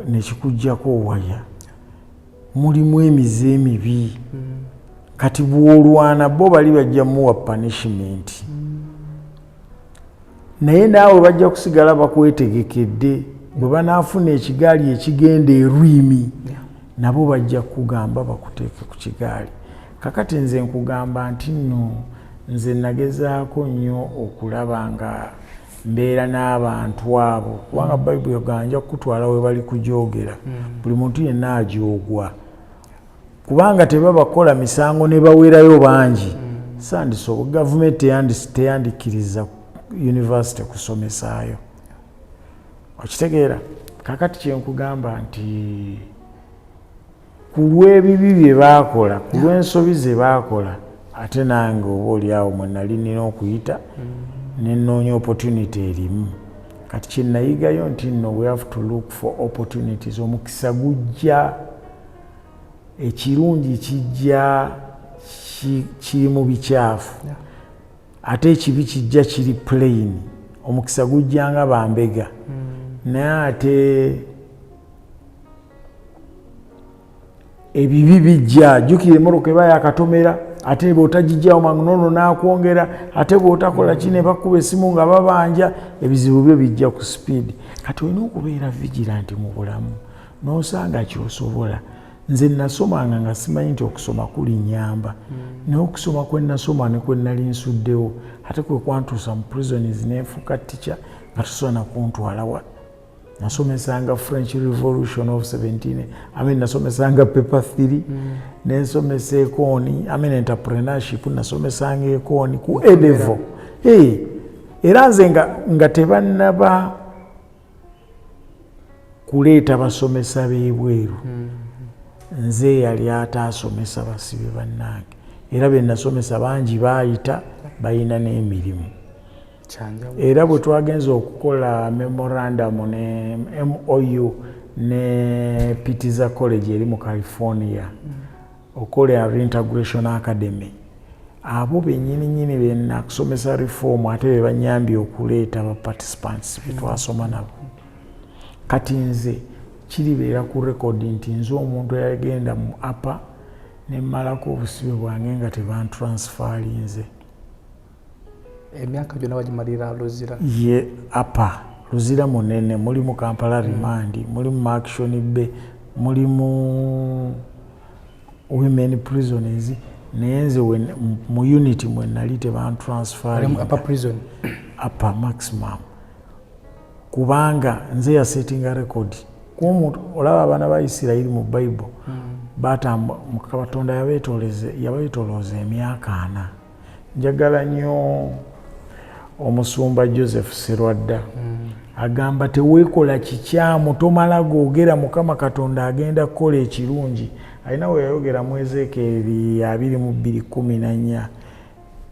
nekikuggyako waya mulimu emize emibi kati bw'olwana bo bali bajja muwa punishment naye naawe bajja kusigala bakwetegekedde bwe banaafuna ekigaali ekigenda erwimi nabo bajja kugamba bakuteeke ku kigaali. Kakati nze nkugamba nti nno nze nagezaako nnyo okulaba nga mbeera n'abantu abo kubanga Bible yoganja kutwala we bali kujoogera buli muntu yenna ajoogwa kubanga tebabakola misango ne bawerayo bangi sandisobola gavumenti teyandikiriza university kusomesaayo okitegeera. Kakati kyenkugamba nti ku lw'ebibi bye baakola ku lw'ensobi ze baakola ate nange oba oliawo mwe nali nina okuyita nenoonya opportunity erimu kati kyenayigayo nti nno we have to look for opportunities. Omukisa gujja ekirungi kijja kiri mu bikyafu ate ekibi kijja kiri plain. Omukisa gujja nga bambega naye ate ebibi bijja jjukira emmoroka eba yakatomera ate bw'otagijjawo mangu n'akwongera ate bw'otakola ki ne bakuba essimu nga babanja ebizibu byo bijja ku speed. Kati olina okubeera vigilant mu bulamu n'osanga kyosobola. Nze nasomanga nga simanyi nti okusoma kuli nyamba naye okusoma kwe nasoma ne kwe nali nsuddewo ate kwe kwantuusa mu prisons neefuuka tica nga tosobola kuntwala nasomesanga French Revolution of 17 nasomesanga paper 3 nensomesa ekoni entrepreneurship nasomesanga ekoni ku A-level era nze nga tebannaba kuleeta basomesa b'ebweru nze yali ataasomesa basibe bannange era be nasomesa bangi baayita balina n'emirimu era bwe twagenza okukola memorandum ne MOU ne Pitiza College eri mu California okola Reintegration Academy abo bennyini be nakusomesa reform ate be banyambye okuleeta ba participants be twasoma nabo kati nze kiribeera ku record nti nze omuntu eyagenda mu apa ne mmalako obusibe bwange nga tebantransferinze emyaka gyonna bagimalira Luzira ye apa Luzira munene mulimu Kampala remand mulimu Action Bay mulimu women prisoners naye nze mu unity mwe nali tebantransferinga apa prison apa maximum kubanga nze yasettinga record kumuntu olaba abaana ba Isirayiri mu Bible Katonda yabeetolooza emyaka 4 njagala nnyo omusumba Joseph Serwadda agamba teweekola kikyamu tomala googera Mukama Katonda agenda kukola ekirungi alina we yayogera mu Ezekieri 22:14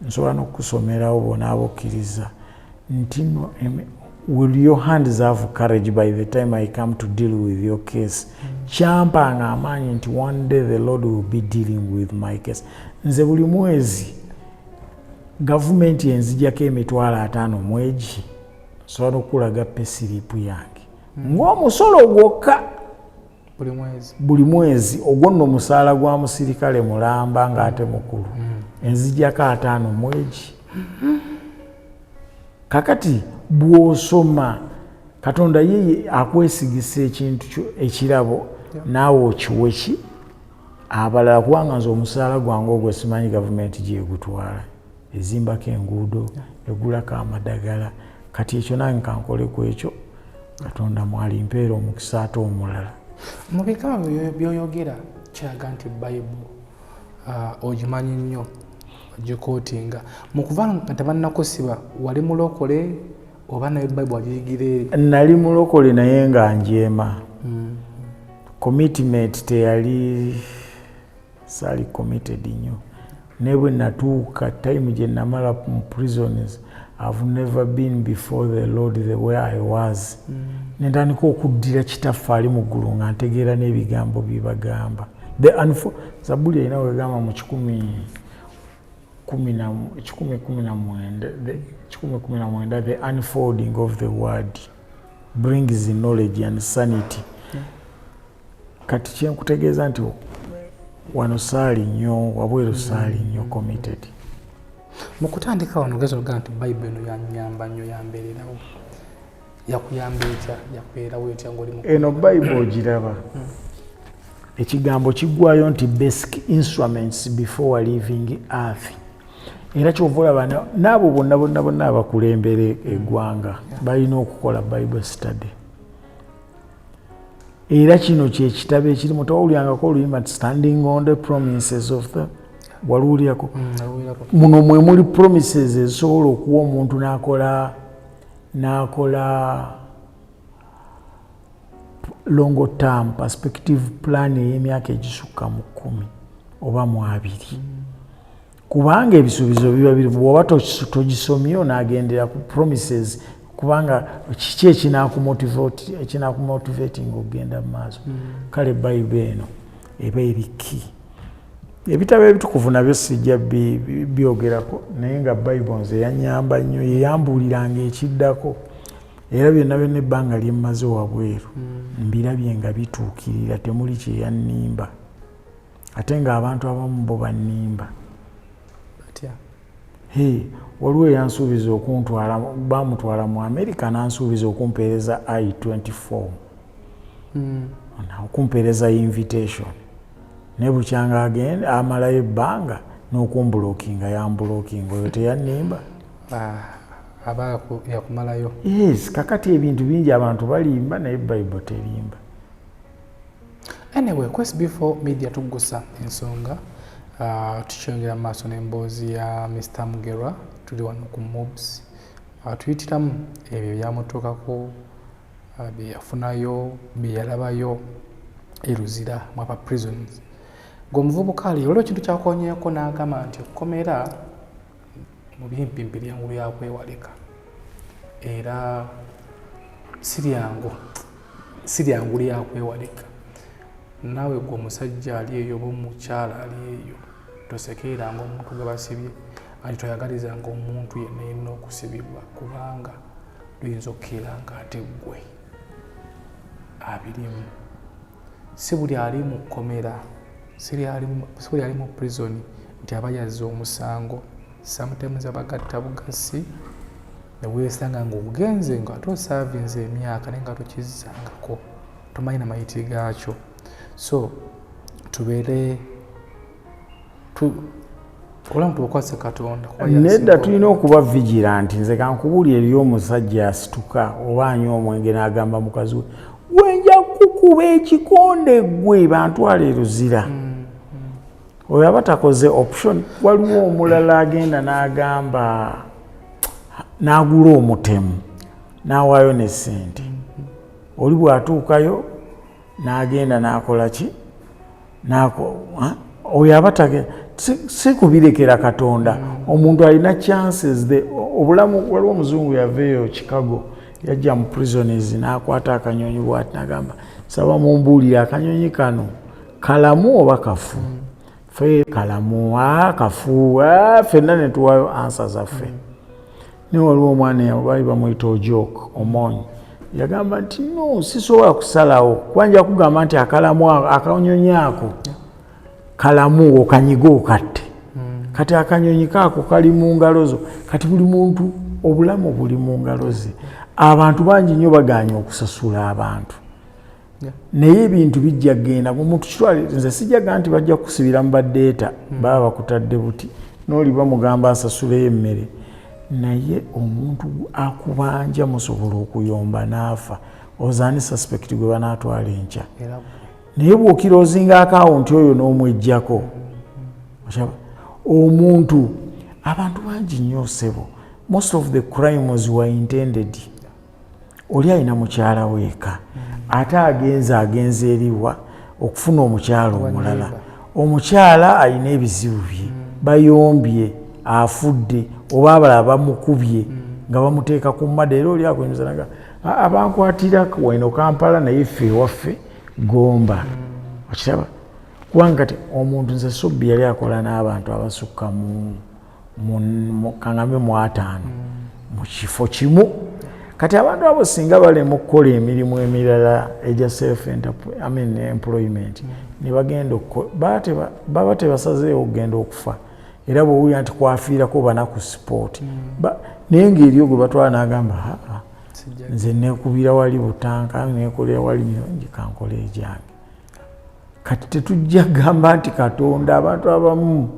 nsobola n'okusomerawo bona abokkiriza nti will your hands have courage by the time I come to deal with your case champanga amanyi nti one day the Lord will be dealing with my case nze buli mwezi government enzijako $50 mwegi sobola okulaga pesiripu yange ng'omusolo gwokka buli mwezi ogwo nno omusaala gwa musirikale mulamba ng'ate mukulu enzijako $5 mwegi kakati bw'osoma Katonda yeye akwesigisa ekintu ekirabo naawe okiweki abalala kubanga nze omusaala gwange ogwo simanyi gavumenti gyegutwala ezimbako enguudo egulako amadagala kati ekyo nange kankole ku ekyo Katonda mwalimpeera omukisa ate omulala mu bikama byoyogera kiraga nti Bible ogimanyi nnyo ogikootinga mu kuva nga tebannakosiba wali mulokole oba naye Bible agiyigire nali mulokole naye nga njeema commitment teyali sali committed nnyo ne bwe natuuka time gye namala mu prisons I've never been before the Lord the way I was nentandika okuddira kitaffe ali mu ggulu nga ntegeera n'ebigambo bibagamba Zabuli erina wegamba mu 10:19 the unfolding of the word brings knowledge and sanity kati kyenkutegeeza nti wano saali nnyo wabweru saali nnyo committed mu kutandika wano ogeza olugamba nti Bible eno yanyamba nnyo yambeererawo yakuyamba etya yakubeerawo etya ng'oli mu eno Bible ogiraba ekigambo kiggwayo nti basic instruments before leaving earth era kyova olaba n'abo bonna abakulembera eggwanga balina okukola Bible study era kino kyekitabo ekirimu towulyangako oluyimba nti standing on the promises of the waluulyako muno mwe muli promises ezisobola okuwa omuntu n'akola long term perspective plan ey'emyaka egisukka mu 10 oba mu 2 kubanga ebisuubizo biba biri bw'oba togisomye n'agendera ku promises kubanga kiki ekinakumotivating okugenda mu maaso kale Bible eno eba eriki ebitabo ebitukuvu nabyo sijja byogerako naye nga Bible nze yanyamba nnyo yeyambuliranga ekiddako era byonna byonna ebbanga lyemmaze wabweru mbirabye nga bituukirira temuli kyeyannimba ate ng'abantu abamu bo bannimba waliwo eyansuubiza bamutwala mu America n'ansuubiza okumpeereza I-24 okumpeereza invitation ne bukyanga agenda amalayo ebbanga n'okumbulookinga yambulookinga oyo teyannimba aba yakumalayo. Yes, kakati ebintu bingi abantu balimba naye Bible terimba. Anyway, SB4 Media Tuggussa Enssonga tukyongera maaso n'emboozi ya Mr. Mugerwa tuli wano ku mobs tuyitiramu ebyo byamutuukako bye yafunayo bye yalabayo eruzira mwapa prisons. Ng'omuvubuka ali olwo ekintu kyakonyeeko n'agamba nti okukomera mu bimpimpi lyangu lyakwewalika era si lyangu lyakwewalika. Naawe gwe omusajja ali eyo oba omukyala ali eyo tosekeranga omuntu gwe basibye ati toyagalizanga omuntu yenna yenna okusibibwa kubanga luyinza okukeera nga ate ggwe abirimu. Si buli ali mu kkomera si buli ali mu prison nti aba yazze omusango. Sometimes abagatta bugasi ne weesanga ng'ogenze nga ate osaavinze emyaka naye nga tokizzangako tomanyi na mayiti gaakyo. So tubeere olamu tubakwase Katonda nedda tulina okuba vigilant. Nze kankubuli eriyo omusajja asituka oba anywa omwenge n'agamba mukazi we wenja kukuba ekikonde gwe bantwala eruzira. Oyo aba takoze option. Waliwo omulala agenda n'agamba n'agula omutemu n'awaayo ne ssente. Oli bw'atuukayo n'agenda n'akola ki oyo aba si kubirekera Katonda. Omuntu alina chances obulamu. Waliwo omuzungu yaveeyo Chicago yajja mu prisoners n'akwata akanyonyi bw'ati n'agamba saba mumbuulire akanyonyi kano kalamu oba kafu. Fe kalamu kafu ffenna ne tuwaayo ansa zaffe. Ne waliwo omwana baali bamuyita Ojoke Omonyi yagamba nti no sisobola kusalawo kwanja kugamba nti akalamu akanyonyi ako kalamu okanyiga okatte. Kati akanyonyi kaako kali mu ngalo zo. Kati buli muntu obulamu buli mu ngalo ze. Abantu bangi nnyo baganya okusasula abantu. Naye ebintu bijja genda omuntu kitwale. Nze sijjaga nti bajja kusibira mu baddeeta baba bakutadde buti n'oli bamugamba asasuleyo emmere. Naye omuntu akubanja musobola okuyomba n'afa ozaani suspect gwe banaatwala enkya. Naye bw'okiroozinga akawunti oyo n'omwejjako omuntu abantu bangi nnyo ssebo. Most of the crimes were intended. Oli alina mukyala weeka ate agenze eriwa okufuna omukyala omulala. Omukyala alina ebizibu bye bayombye afudde oba abalala bamukubye nga bamuteeka ku mmadde. Era oli akuyinza abankwatira wano Kampala naye ffe ewaffe Gomba. Okiraba kubanga kati omuntu nze Sobbi yali akola n'abantu abasukka mu kangambe mu 5 mu kifo kimu. Kati abantu abo singa balema okukola emirimu emirala egya employment ne bagenda baba tebasazeewo okugenda okufa. Era bw'owulira nti kwafiirako banaku support. Naye ng'eri gwe batwala n'agamba nze neekubira wali butanka neekolera wali nyongi kankole egyange. Kati tetujja gamba nti Katonda abantu abamu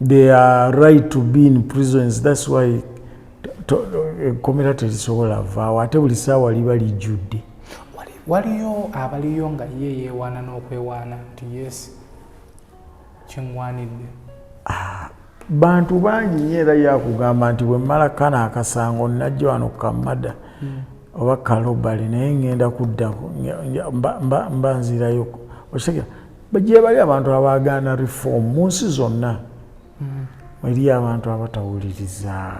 they are right to be in prisons. That's why ekkomera terisobola vaawo ate buli ssaawa liba lijjudde. Waliyo abaliyo nga ye yeewaana n'okwewaana nti yes kiŋŋwanidde. Bantu bangi nnyo era yakugamba nti bwe mmala kana akasango najja wano Kamada oba Kalobale naye ngenda kuddako mba nzirayo. Okitegeera gye bali abantu abaagaana reform mu nsi zonna. Eriyo abantu abatawuliriza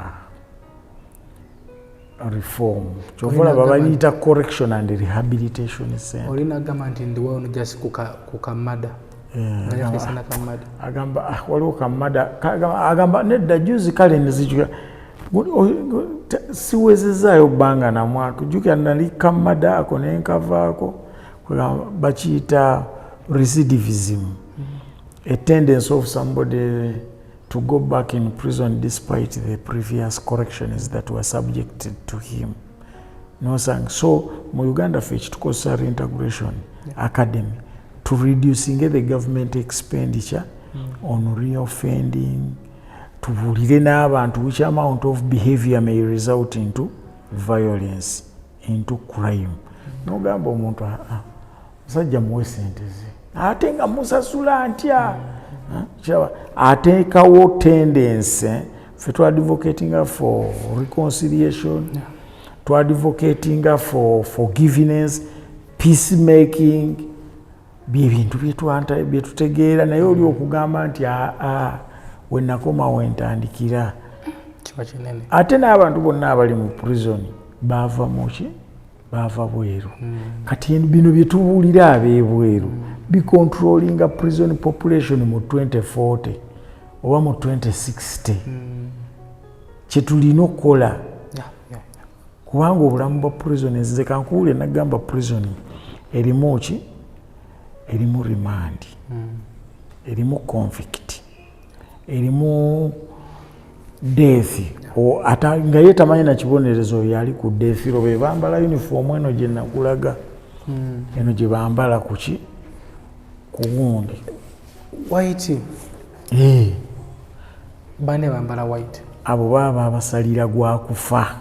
reform. Kyova babayita Correctional and Rehabilitation Center. Olina gamba nti ndiwo ono just ku Kamada. Agamba waliwo Kamada agamba nedda juzi kale nezijuka siwezezaayo bbanga na mwaka jukira nali Kamada ako nenkavaako bakiyita recidivism. A tendency of somebody to go back in prison despite the previous corrections that were subjected to him. No sang. So mu Uganda fetch tukosa Reintegration Academy to reducing the government expenditure on reoffending, tubuulire n'abantu which amount of behavior may result into violence, into crime. Nogamba omuntu musajja muwe sente ze ate nga musasula ntya ateekawo tendency ffe twadvocatinga for reconciliation, twadvocatinga for forgiveness, peacemaking, byebintu byetutegeera naye oli okugamba nti we nakoma wentandikira kiba kinene. Ate n'abantu bonna abali mu prison baava muki baava bweru. Kati bino bye tubuulira ab'ebweru bicontrollinga prison population mu 2040 oba mu 2060 kye tulina okukola kubanga obulamu bwa prison nze kankuwulire nagamba prison erimu ki erimu remand, erimu convict, erimu death nga ye tamanyi na kibonerezo yali ku death row be bambala uniform eno gye nakulaga eno gye bambala kuki ku gundi white bane bambala white abo baba abasalira gwa kufa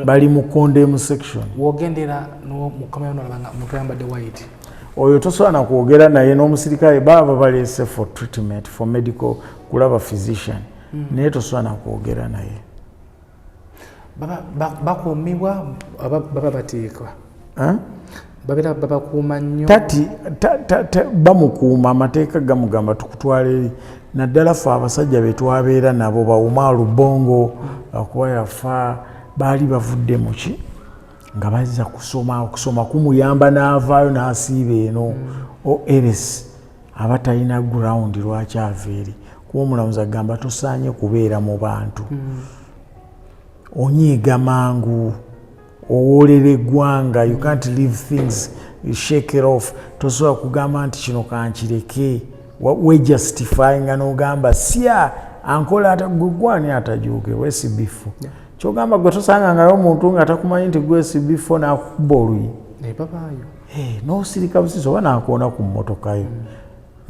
bali mu condemn section. Wogendera no mukomera no labanga mutuyamba de white oyo tosobola kwogera naye n'omusirikale baba baleese for treatment for medical kulaba physician naye tosobola kwogera naye bakuumibwa baba bateekwa babera babakuuma nnyo tati bamukuuma amateeka gamugamba tukutwala eri naddala ffe abasajja be twabeera nabo bawumaalu bongo akuba yafa baali bavudde muki nga bazza kusoma kumuyamba n'avaayo n'asiiba eno ors aba talina ground lwaki ava eri kuba omulamuzi agamba tosaanye kubeera mu bantu onyiiga mangu owoolera eggwanga you can't leave things you shake it off tosobola kugamba nti kino kankireke we justifying n'ogamba sya ankola atagwani atajuuge SB4 kyogamba gwe tosangangayo omuntu nga takumanyi nti gwe SB4 n'akukuba oluyi n'osirika busisi oba n'akoona ku mmotoka yo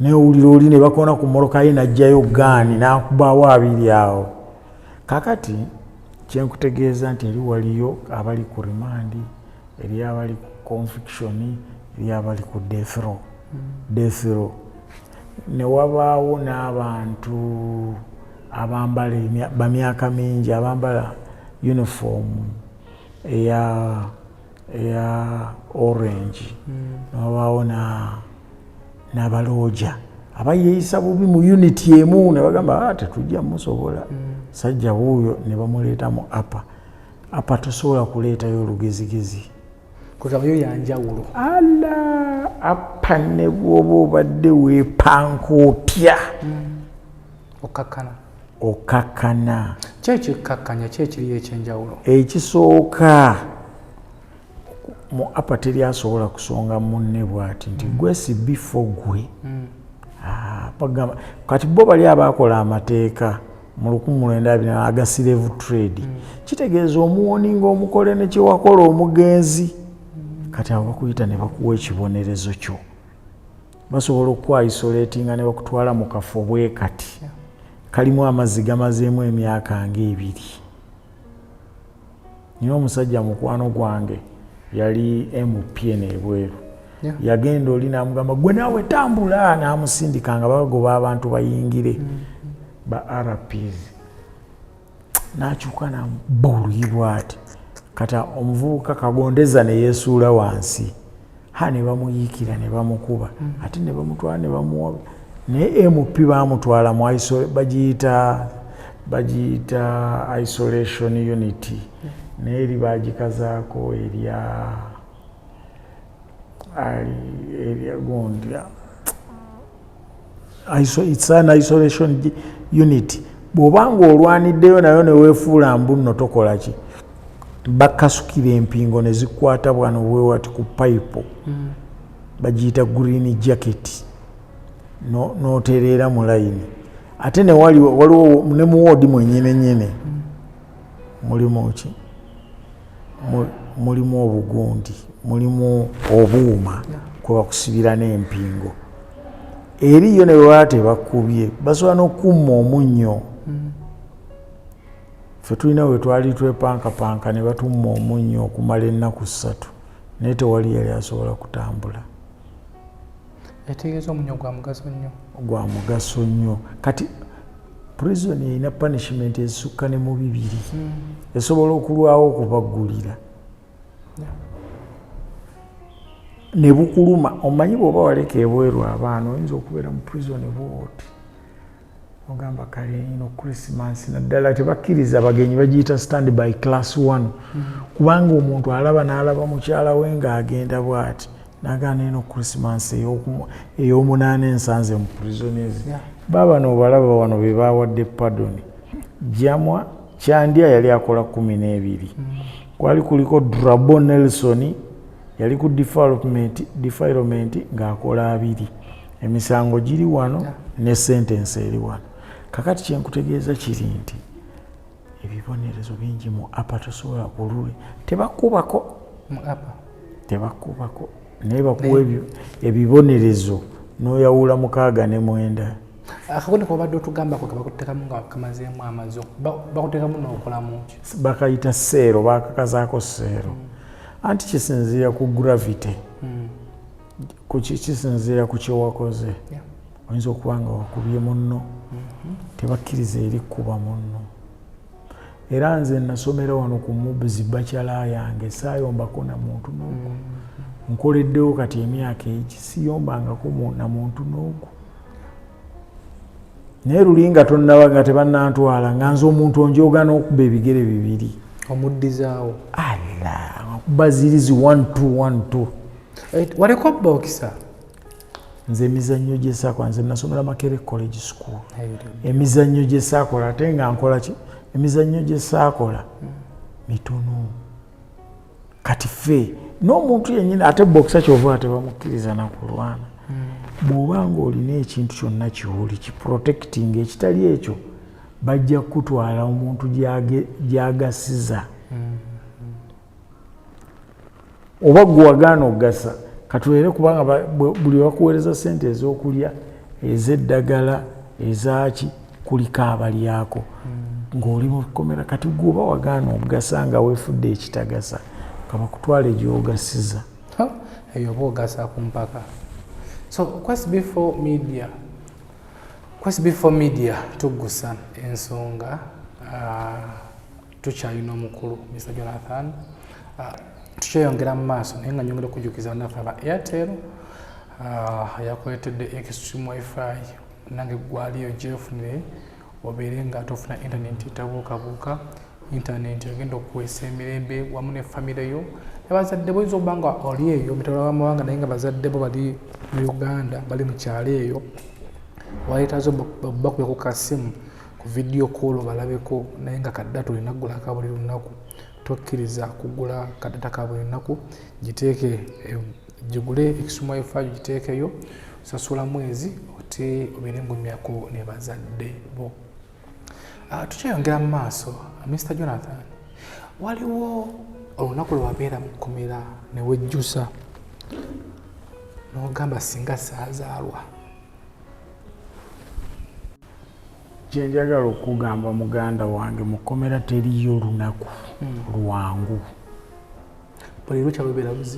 neowulira oli ne bakoona ku mmotoka ye n'ajjayo gaani n'akubaawo abiri awo kakati kyenkutegeeza nti eri waliyo abali ku rimandi eri abali ku conviction eri abali ku death row ne wabaawo n'abantu abambala bamyaka mingi abambala uniform eya orange wabaawo n'abalooja abayeeyisa bubi mu unity emu ne bagamba tetujja musobola sajja wuuyo ne bamuleetamu apa tosobola kuleetayo olugezigezi kugabayo yanjawulo apa ne bwoba obadde weepanka otya okakkana kyekikkakkanya kyekiri ekyenjawulo ekisooka mu apa teri asobola kusonga munne bw'ati nti gwe SB4 gwe kati bo bali abakola amateeka mu 1920 aga slave trade kitegeeza omuwoni ng'omukole ne kyewakola omugenzi kati abo bakuyita ne bakuwa ekibonerezo kyo basobola okukwaisolatinga ne bakutwala mu kafo bwe kati kalimu amazzi gamazeemu emyaka nga2. nina omusajja mukwano gwange yali MP n'ebweru yagenda oli n'amugamba gwe naawe tambula n'amusindika nga bagoba abantu bayingire ba RPs n'akyuka n'abuluyibwa ati kata omuvubuka kagondeza ne yeesuula wansi ne bamuyiikira ne bamukuba ate ne bamutwala ne bamuwa naye MP bamutwala mu bagiyita isolation unity naye eri bagikazaako erya gundi it's an isolation unit bw'obanga olwaniddeyo nayo ne weefuula mbunno tokola ki bakasukira empingo ne zikwata bwano bwewati ku payipo bagiyita green jacket n'otereera mu layini ate ne waliwo ne mu woodi mwennyine mulimu ki mulimu obugundi mulimu obuuma kwe bakusibira n'empingo eriyo ne bwaba tebakubye basobola n'okumma omunnyo. Ffe tulina we twali twepankapanka ne batumma omunnyo okumala ennaku 3 naye tewali yali asobola kutambula. Etegeeza omunnyo gwa mugaso nnyo. Gwa mugaso nnyo. Kati prison erina punishment ezisukka ne mu 2 esobola okulwawo okubaggulira. Ne bukuluma omanyi bw'oba waleka ebweru abaana oyinza okubeera mu prison bwoti ogamba kale ino Christmas naddala tebakkiriza abagenyi bagiyita stand by class 1 kubanga omuntu alaba n'alaba mukyala we ng'agenda bw'ati n'agaana ino Christmas ey'omunaana ensanze mu prison ezi baba n'obalaba wano be baawadde pardon. Jamwa Kyandya yali akola 12 kwali kuliko Drabo Nelson yali ku defilement ng'akola 2 emisango giri wano ne sentence eri wano. Kakati kyenkutegeeza kiri nti ebibonerezo bingi mu apa tosobola kulule tebakubako naye bakuwa ebibonerezo n'oyawula 6 ne 9. Akakono kobadde otugambako kabakuteekamu nga kamazeemu amazo bakuteekamu n'okolamu ki? Bakayita seero bakakazaako seero anti kisinziira ku gravity kisinziira ku kyewakoze. Oyinza okuba nga wakubye munno tebakkiriza eri kuba munno. Era nze nasomera wano ku mubuzi bakyala yange saayombako na muntu n'ogu nkoleddewo kati emyaka egi siyombangako na muntu n'ogu. Naye luli nga tonnaba nga tebannantwala nga nze omuntu onjoogana okuba ebigere 2 omuddizaawo kuba zirizi 1 2 1 2 waleko bokisa. Nze emizannyo gye saakola nze nasomera Makere College School. Emizannyo gye saakola ate nga nkola ki emizannyo gye saakola mitono. Kati ffe n'omuntu yennyini ate bokisa kyova tebamukkiriza na kulwana. Bw'oba ng'olina ekintu kyonna kiwuli kiprotecting ekitali ekyo bajja kutwala omuntu gy'agasiza. Oba gwe wagaana okugasa katulere kubanga buli bakuweereza ssente ez'okulya ez'eddagala ezaki kuliko abalyako ng'oli mu kkomera. Kati gwe oba wagaana okugasa nga weefudde ekitagasa kabakutwala gy'ogasiza. Eyo oba ogasa ku mpaka. So SB4 Media Tuggussa Enssonga tukyalina omukulu Mr. Jonathan tukyeyongera mu maaso naye nga nyongera okujjukiza bannaffe aba Airtel yakuletedde extreme wifi nange gwaliyo gyefunire obeere nga tofuna internet etabuukabuuka internet egenda okuweesa emirembe wamu ne famire yo abazadde bo oyinza okuba nga oli eyo mitala w'amawanga naye nga bazadde bo bali mu Uganda bali mu kyalo eyo waleetazo bakubye ku kasimu ku video call balabeko naye nga kaddata olina kugulako buli lunaku tokkiriza kugula kaddata ka buli lunaku giteeke gigule extreme wifi giteekeyo sasula mwezi ote obeere ng'omyako ne bazadde bo. Tukyeyongera mu maaso Mr. Jonathan waliwo olunaku lwabeera mu kkomera ne wejjusa n'ogamba singa saazaalwa. Kyenjagala okugamba muganda wange mu kkomera teriyo lunaku lwangu.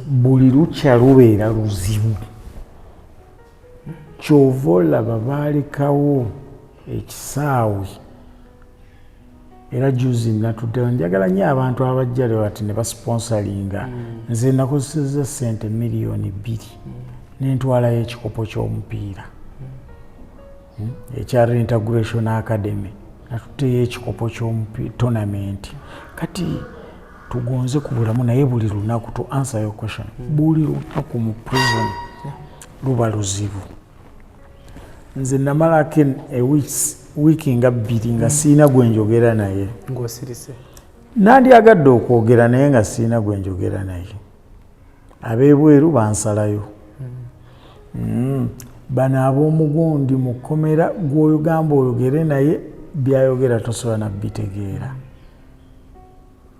Buli lukya lubeera luzibu. Kyova olaba baalekawo ekisaawe era juzi natuddewo njagala nnyo abantu abajja leo ati ne basponsoringa nze nakozesezza ssente $2 million n'entwalayo ekikopo ky'omupiira ekya Reintegration Academy natutteyo ekikopo ky'omupiira tournament. Kati tugonze ku bulamu naye buli lunaku to answer your question buli lunaku mu prison luba luzibu. Nze namalako wiiki nga 2 nga siina gwe njogera naye ng'osirise nandyagadde okwogera naye nga siina gwe njogera naye. Ab'ebweru bansalayo bano ab'omugundi mu kkomera gw'oyogamba oyogere naye byayogera tosobola nabitegeera.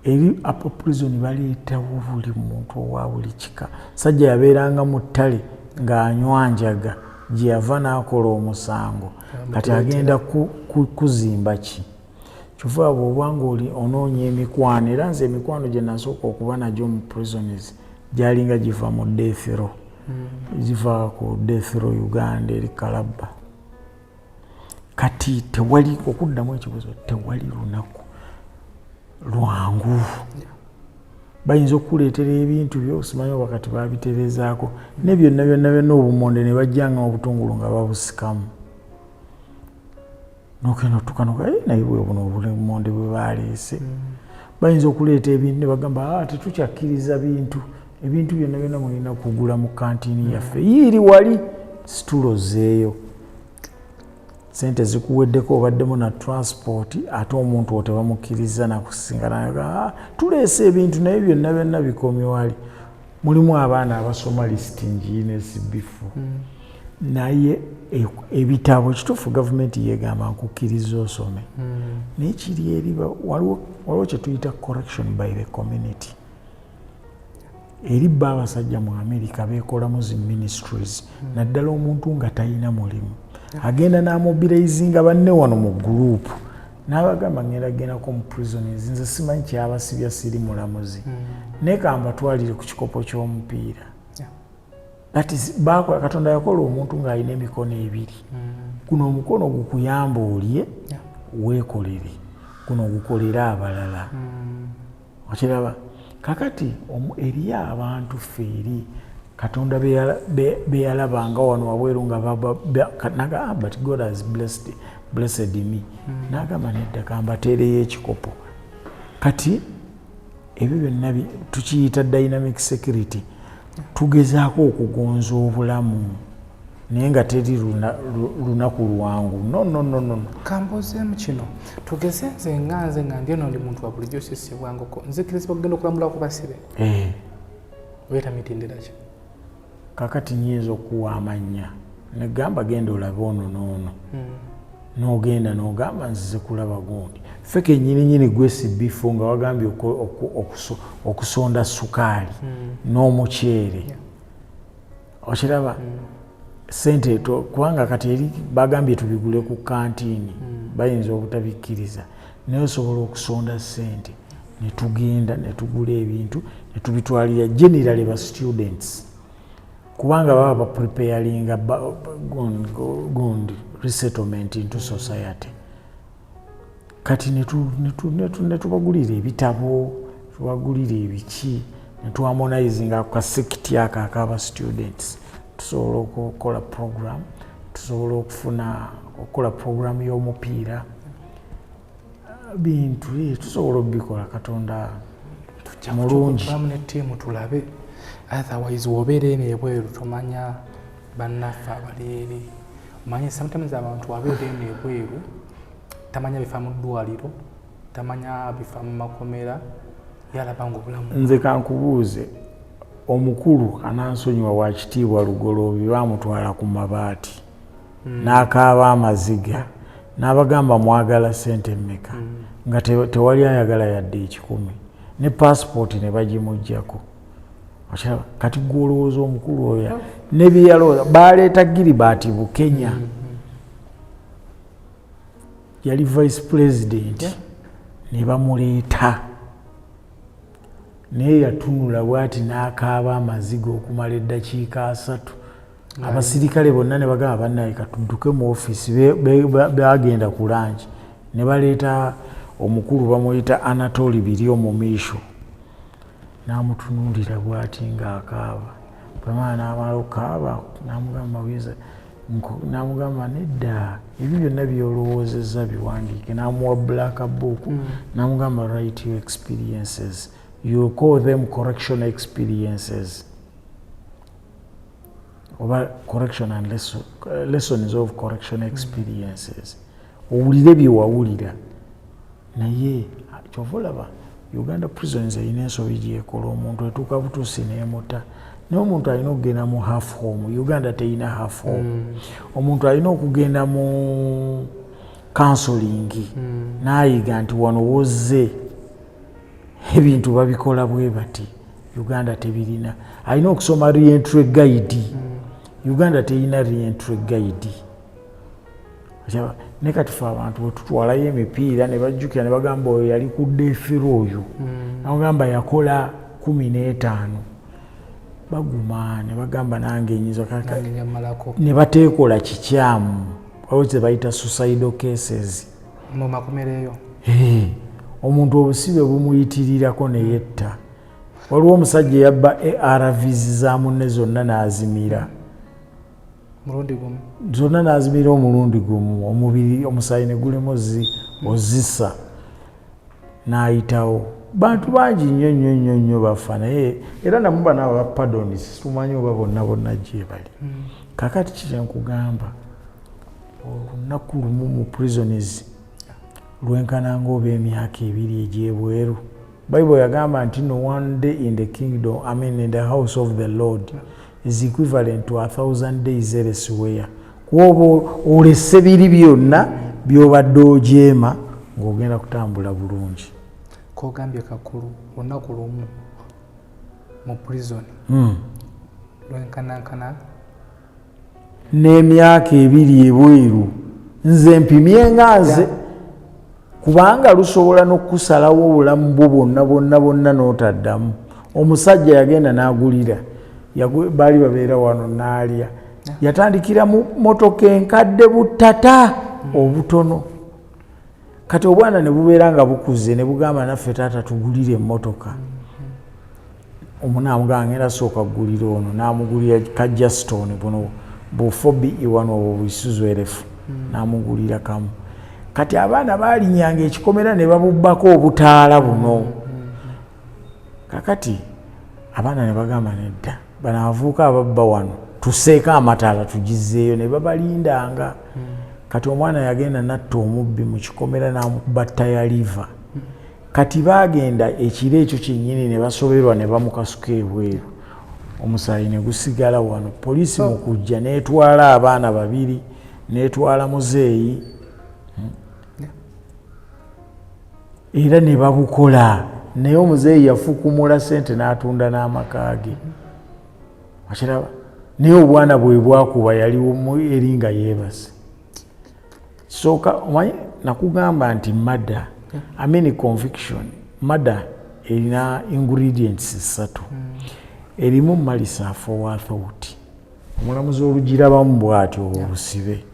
Eri apa prison baleetawo buli muntu owa buli kika. Sajja yabeeranga mu ttale ng'anywa njaga gye yava n'akola omusango kati agenda kuzimba ki kyova bw'obanga oli onoonya emikwano era nze emikwano gye nasooka okuba nagyo mu prisons gyalinga giva mu death row ziva ku death row Uganda eri Kalabba kati tewali okuddamu ekibuzo tewali lunaku lwangu bayinza okuleetera ebintu byosimanyi wakati babiterezaako ne byonna obumonde ne bajjanga obutungulu nga babusikamu nokeno tukanoka naye buno obumonde bwe baleese bayinza okuleeta ebintu ne bagamba tetukyakkiriza ebintu byonna mulina kugula mu kantini yaffe yiiri wali situlo zeeyo sente zikuweddeko obaddemu na transport ate omuntu otebamukkiriza nakusisinkana tuleese ebintu naye byonna bikomye wali mulimu abaana abasoma listingi ne SB4 naye ebitabo kituufu gavumenti yegamba nkukkiriza osome naye kiri eriba waliwo kye tuyita correction by the community eri bba abasajja mu America beekolamu zi ministries naddala omuntu nga talina mulimu agenda n'amobilizinga banne wano mu gurupu n'abagamba ngendako mu prisons nze simanyi kyabasibya siri mulamuzi naye kambatwalire ku kikopo ky'omupiira bakola Katonda yakola omuntu ng'alina emikono ebiri guno omukono gukuyamba olye weekolere guno gukolere abalala okiraba kakati eriyo abantu feeri Katonda beyalabanga wano wabweru nga but God has blessed me n'agamba nedda kambateereyo ekikopo kati ebyo byonna tukiyita dynamic security tugezaako okugonza obulamu naye nga teri lunaku lwangu no kambuzeemu kino tugeze nze nga ndi eno ndi muntu wa bulijjo sisibwangako nze kirizibwa kugenda okulambula ku basibe oyeta mitendera ki kakati nyinza okuwa amannya negamba genda olabe ono n'ono n'ogenda n'ogamba nzize kulaba gundi ffe kennyininyini gwe SB4 nga wagambye okusonda sukaali n'omuceere okiraba sente kubanga kati eri bagambye tubigule ku kantini bayinza obutabikkiriza naye osobola okusonda sente ne tugenda ne tugula ebintu ne tubitwalira generally ba students kubanga baba bapreparinga gundi resettlement into society kati ne tubagulira ebitabo tubagulira ebiki ne tuharmonizinga ku kasekiti ako akaba students tusobola okukola program tusobola okukola program y'omupiira bintu tusobola obikola Katonda mulungi ne tiimu tulabe otherwise wobeera eno ebweru tomanya bannaffe abaleeri omanye sometimes abantu wabeera eno ebweru tamanya bifa mu ddwaliro tamanya bifa mu makomera yalabanga obulamu nze kankubuuze omukulu anansonyiwa wa kitiibwa Lugoloobi bamutwala ku mabaati n'akaaba amaziga n'abagamba mwagala sente mmeka nga tewali ayagala yadde 10 ne passport ne bagimuggyako kati gwolowooza omukulu oyo ne byeyalowooza baleeta Gilbert Bukenya yali vice president ne bamuleeta naye yatunula bwati n'akaaba amaziga okumala eddakiika 3 abasirikale bonna ne bagamba bannaye katudduke mu ofiisi bagenda ku langi ne baleeta omukulu bamuyita Anatoli biri omumiisho n'amutunuulira bwati ng'akaaba bwemana n'amala okukaaba n'amugamba nedda ebyo byonna byolowoozezza biwandiike n'amuwa black book n'amugamba write your experiences. You call them correctional experiences or correction and lessons of correctional experiences. Owulire byewawulira naye kyovolaba Uganda prisons erina ensobi gyekola omuntu etuuka butuusi n'emuta naye omuntu alina okugenda mu half home. Uganda terina half home. Omuntu alina okugenda mu counseling n'ayiga nti wano wozze ebintu babikola bwe bati Uganda tebirina. Alina okusoma reentry guide. Uganda teyina reentry guide. Ne kati fe abantu bwe tutwalayo emipiira ne bajjukira ne bagamba oyo yali ku defiro oyo nagamba yakola 15 baguma ne bagamba nange nyizo ne bateekola kikyamu waliwo ze bayita suicidal cases mu makomereyo. Omuntu obusibe bumuyitirirako ne yetta. Waliwo omusajja yabba ARVs za munne zonna n'azimira. Zonna n'azimira omulundi gumu, omubiri omusaayi ne gulemu ozisa n'ayitawo. Bantu bangi nnyo bafa naye era namuba n'abo ba pardons tumanyi oba bonna gye bali. Kakati kye nkugamba olunaku lumu mu prisons lwenkananga oba emyaka 2 egy'ebweru. Bible yagamba nti no one day in the kingdom, in the house of the Lord is equivalent to 1,000 days elsewhere. Kuobo olese biri byonna byobadde ojeema ng'ogenda kutambula bulungi. Kogambye kakulu olunaku lumu mu prison lwenkanankana n'emyaka 2 ebweru nze mpimye nga nze kubanga lusobola n'okusalawo obulamu bwo bonna n'otaddamu. Omusajja yagenda n'agulira baali babeera wano n'alya yatandikira mu motoka enkadde butata obutono. Kati obwana ne bubeera nga bukuze ne bugamba naffe taata tugulire emmotoka. Omunamugamba ngenda sooka gulira ono n'amugulira kajja stone buno bufobi iwano obwo Isuzu erefu n'amugulira kamu. Kati abaana baalinyanga ekikomera ne babubbako obutaala buno. Kakati abaana ne bagamba nedda bano abavubuka ababba wano tuseeka amataala tugizeeyo ne babalindanga. Kati omwana yagenda natta omubbi mu kikomera n'amukuba ttaya liva. Kati bagenda ekiro ekyo kyennyini ne basoberwa ne bamukasuka ebweru. Omusaayi ne gusigala wano. Poliisi mu kujja n'etwala abaana 2 n'etwala muzeeyi era ne babukola naye omuzeeyi yafukumula sente n'atunda n'amaka ge. Akiraba naye obwana bwe bwakuba yaliwo eri nga yeebase. Soka omanyi nakugamba nti murder conviction murder erina ingredients 3. Erimu malisa forethought omulamuzi olugirabamu bw'atyo obusibe.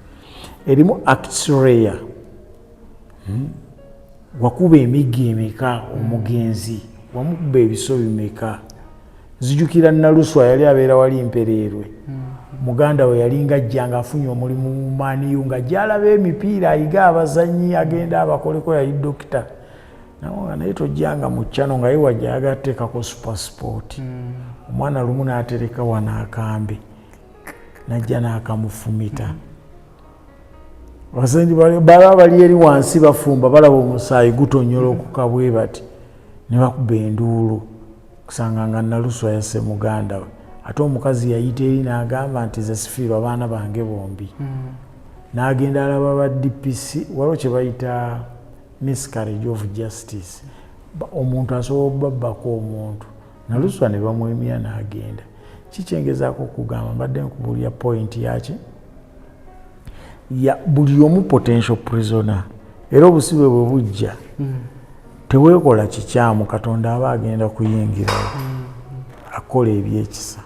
Erimu acts rea wakuba emigga emeka omugenzi wamukuba ebiso bimeka. Zijukira Naluswa yali abeera wali Mpereerwe. Muganda we yalinga ajjanga afunye omulimu mu Maniyu nga gyalaba emipiira ayiga abazannyi agenda abakoleko yali dokita. Naye tojjanga mu kyano nga ye wajja yagateekako supersport. Omwana lumu n'atereka wano akambe najja n'akamufumita. Abasenzi baba bali eri wansi bafumba balaba omusaayi gutonyola okukabwe bati ne bakuba enduulu kusanga nga Naluswa yasse muganda we. Ate omukazi yayita eri n'agamba nti ze sifiirwa abaana bange bombi. N'agenda alaba ba DPC waliwo kye bayita miscarriage of justice. Omuntu asobola okubabbako omuntu. Naluswa ne bamwemya n'agenda. Kikyengezaako okugamba mbadde nkubuulira point yaki ya buli omu potential prisoner. Era obusibe bwe bujja teweekola kikyamu Katonda aba agenda kuyingirawo akola ebyekisa.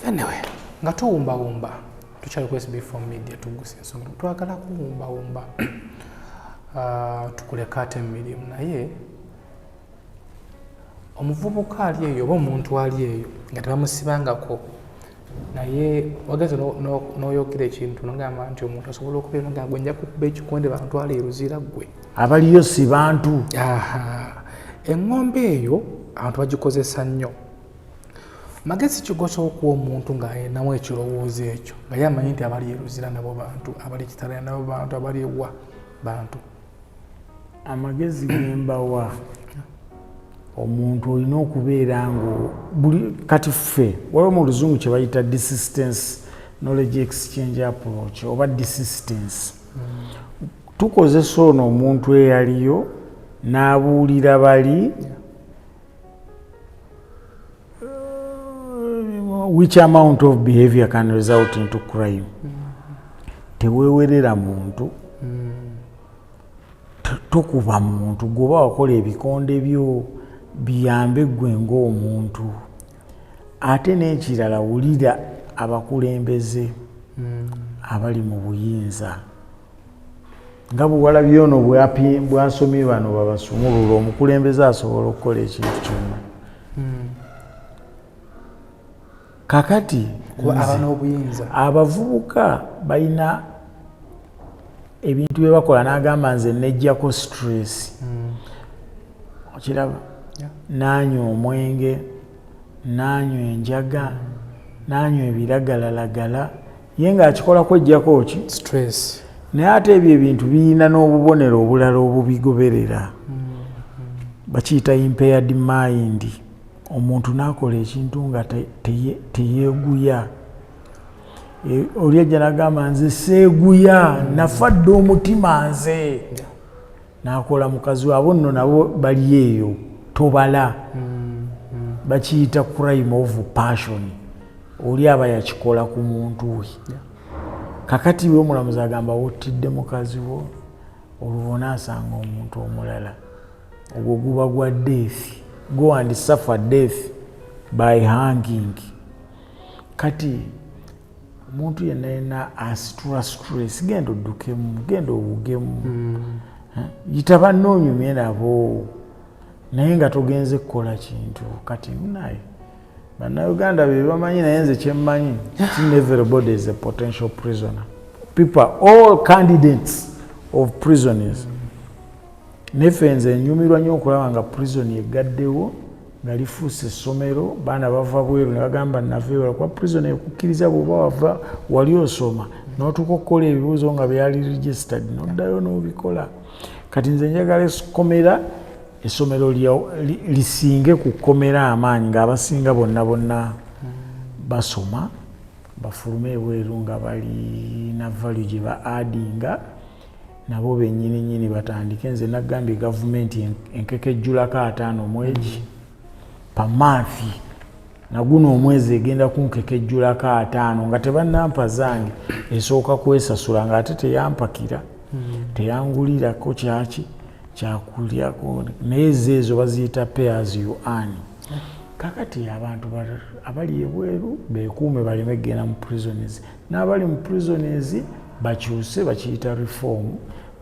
Anyway, nga tuwumbawumba tukyali ku SB4 Media Tuggussa Enssonga twagala kuwumbawumba tukuleka ate emirimu naye omuvubuka ali eyo oba omuntu ali eyo nga tebamusibangako naye wageze n'oyogera ekintu nogamba nti omuntu asobola okubeera nga gwe nja kukuba ekikonde bantwala eruzira ggwe abaliyo si bantu. Eŋŋombe eyo abantu bagikozesa nnyo. Magezi kigosa okuwa omuntu ng'ayinamu ekirowoozo ekyo nga ye amanyi nti abali eruzira nabo bantu, abali kitala nabo bantu, abali ewa bantu. Amagezi gembawa omuntu olina okubeera ngo buli kati ffe waliwo mu luzungu kye bayita desistance knowledge exchange approach oba desistance. Tukozesa ono omuntu eyaliyo n'abuulira bali which amount of behavior can result into crime. Tewewerera muntu, tokuba muntu, goba wakola ebikonde byo biyambe gwe ng'omuntu. Ate n'ekirala wulira abakulembeze abali mu buyinza. Nga bwalabye ono bwasomye bano babasumulula, omukulembeze asobola okukola ekintu kyonna. Kakati abavubuka balina ebintu bye bakola n'agamba nze nejjako stress. Okiraba? Nanywa omwenge, nanywa enjaga, nanywa ebiragalalagala, ye ng'akikola kwejjako ki? Stress. Naye ate ebyo ebintu birina n'obubonero obulala obubigoberera. Bakiyita impaired mind. Omuntu n'akola ekintu nga teyeeguya. Oli ajja n'agamba nze seeguya, nafadde omutima nze. N'akola mukazi we, abo nno nabo bali eyo, tobala. Bakiyita crime of passion. Oli aba yakikola ku muntu we. Kakati we omulamuzi agamba wottidde mukazi wo, olwo onaasanga omuntu omulala. Ogwo guba gwa death. Go and suffer death by hanging. Kati omuntu yenna yenna asitula stress, genda oddukemu, genda owugemu. Yita bannoonyumye nabo, naye nga togenze kukola kintu. Kati naye Bannayuganda be bamanyi, naye nze kyemmanyi, everybody is a potential prisoner. People are all candidates of prisoners. Nefe nze nyumirwa nnyo okulaba nga prison egaddewo nga lifuuse essomero, baana bava bweru ne bagamba nave kwa prison ekukkiriza bw'oba wava wali osoma n'otuuka okukola ebibuuzo nga byali registered n'oddayo n'obikola. Kati nze njagala essomero lisinge ku kkomera amaanyi ng'abasinga bonna basoma, bafulume ebweru nga balina value gye ba addinga, nabo bennyini batandike. Nze nagambye gavumenti enkekejjulako 5 omwezi pamaafi, naguno omwezi egenda kunkekejjulako 5 nga tebannampa zange, esooka kwesasula nga ate teyampakira, teyangulirako kyakulyako, naye ezo baziyita pay as you earn. Kakati abantu abali ebweru beekuume baleme kgenda mu prisons, n'abali mu prisons bakyuse, bakiyita reform,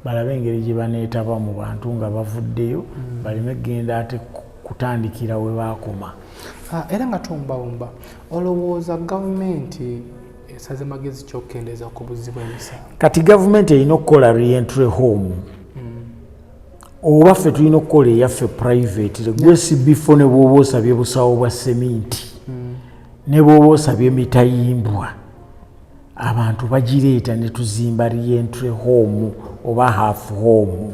balabe engeri gye baneetaba mu bantu nga bavuddeyo, baleme kgenda ate kutandikira we baakoma. Era nga tombawomba, olowooza gavumenti esaze magezi ky'okkendeeza ku buzzi bw'emisango? Kati gavumenti erina okukola reentry home, oba ffe tulina okukola eyaffe private. Gwe SB4 ne bw'oba osabye busawo bwa seminti, ne bw'oba osabye mitayimbwa, abantu bagireeta ne tuzimba reentry home oba half home,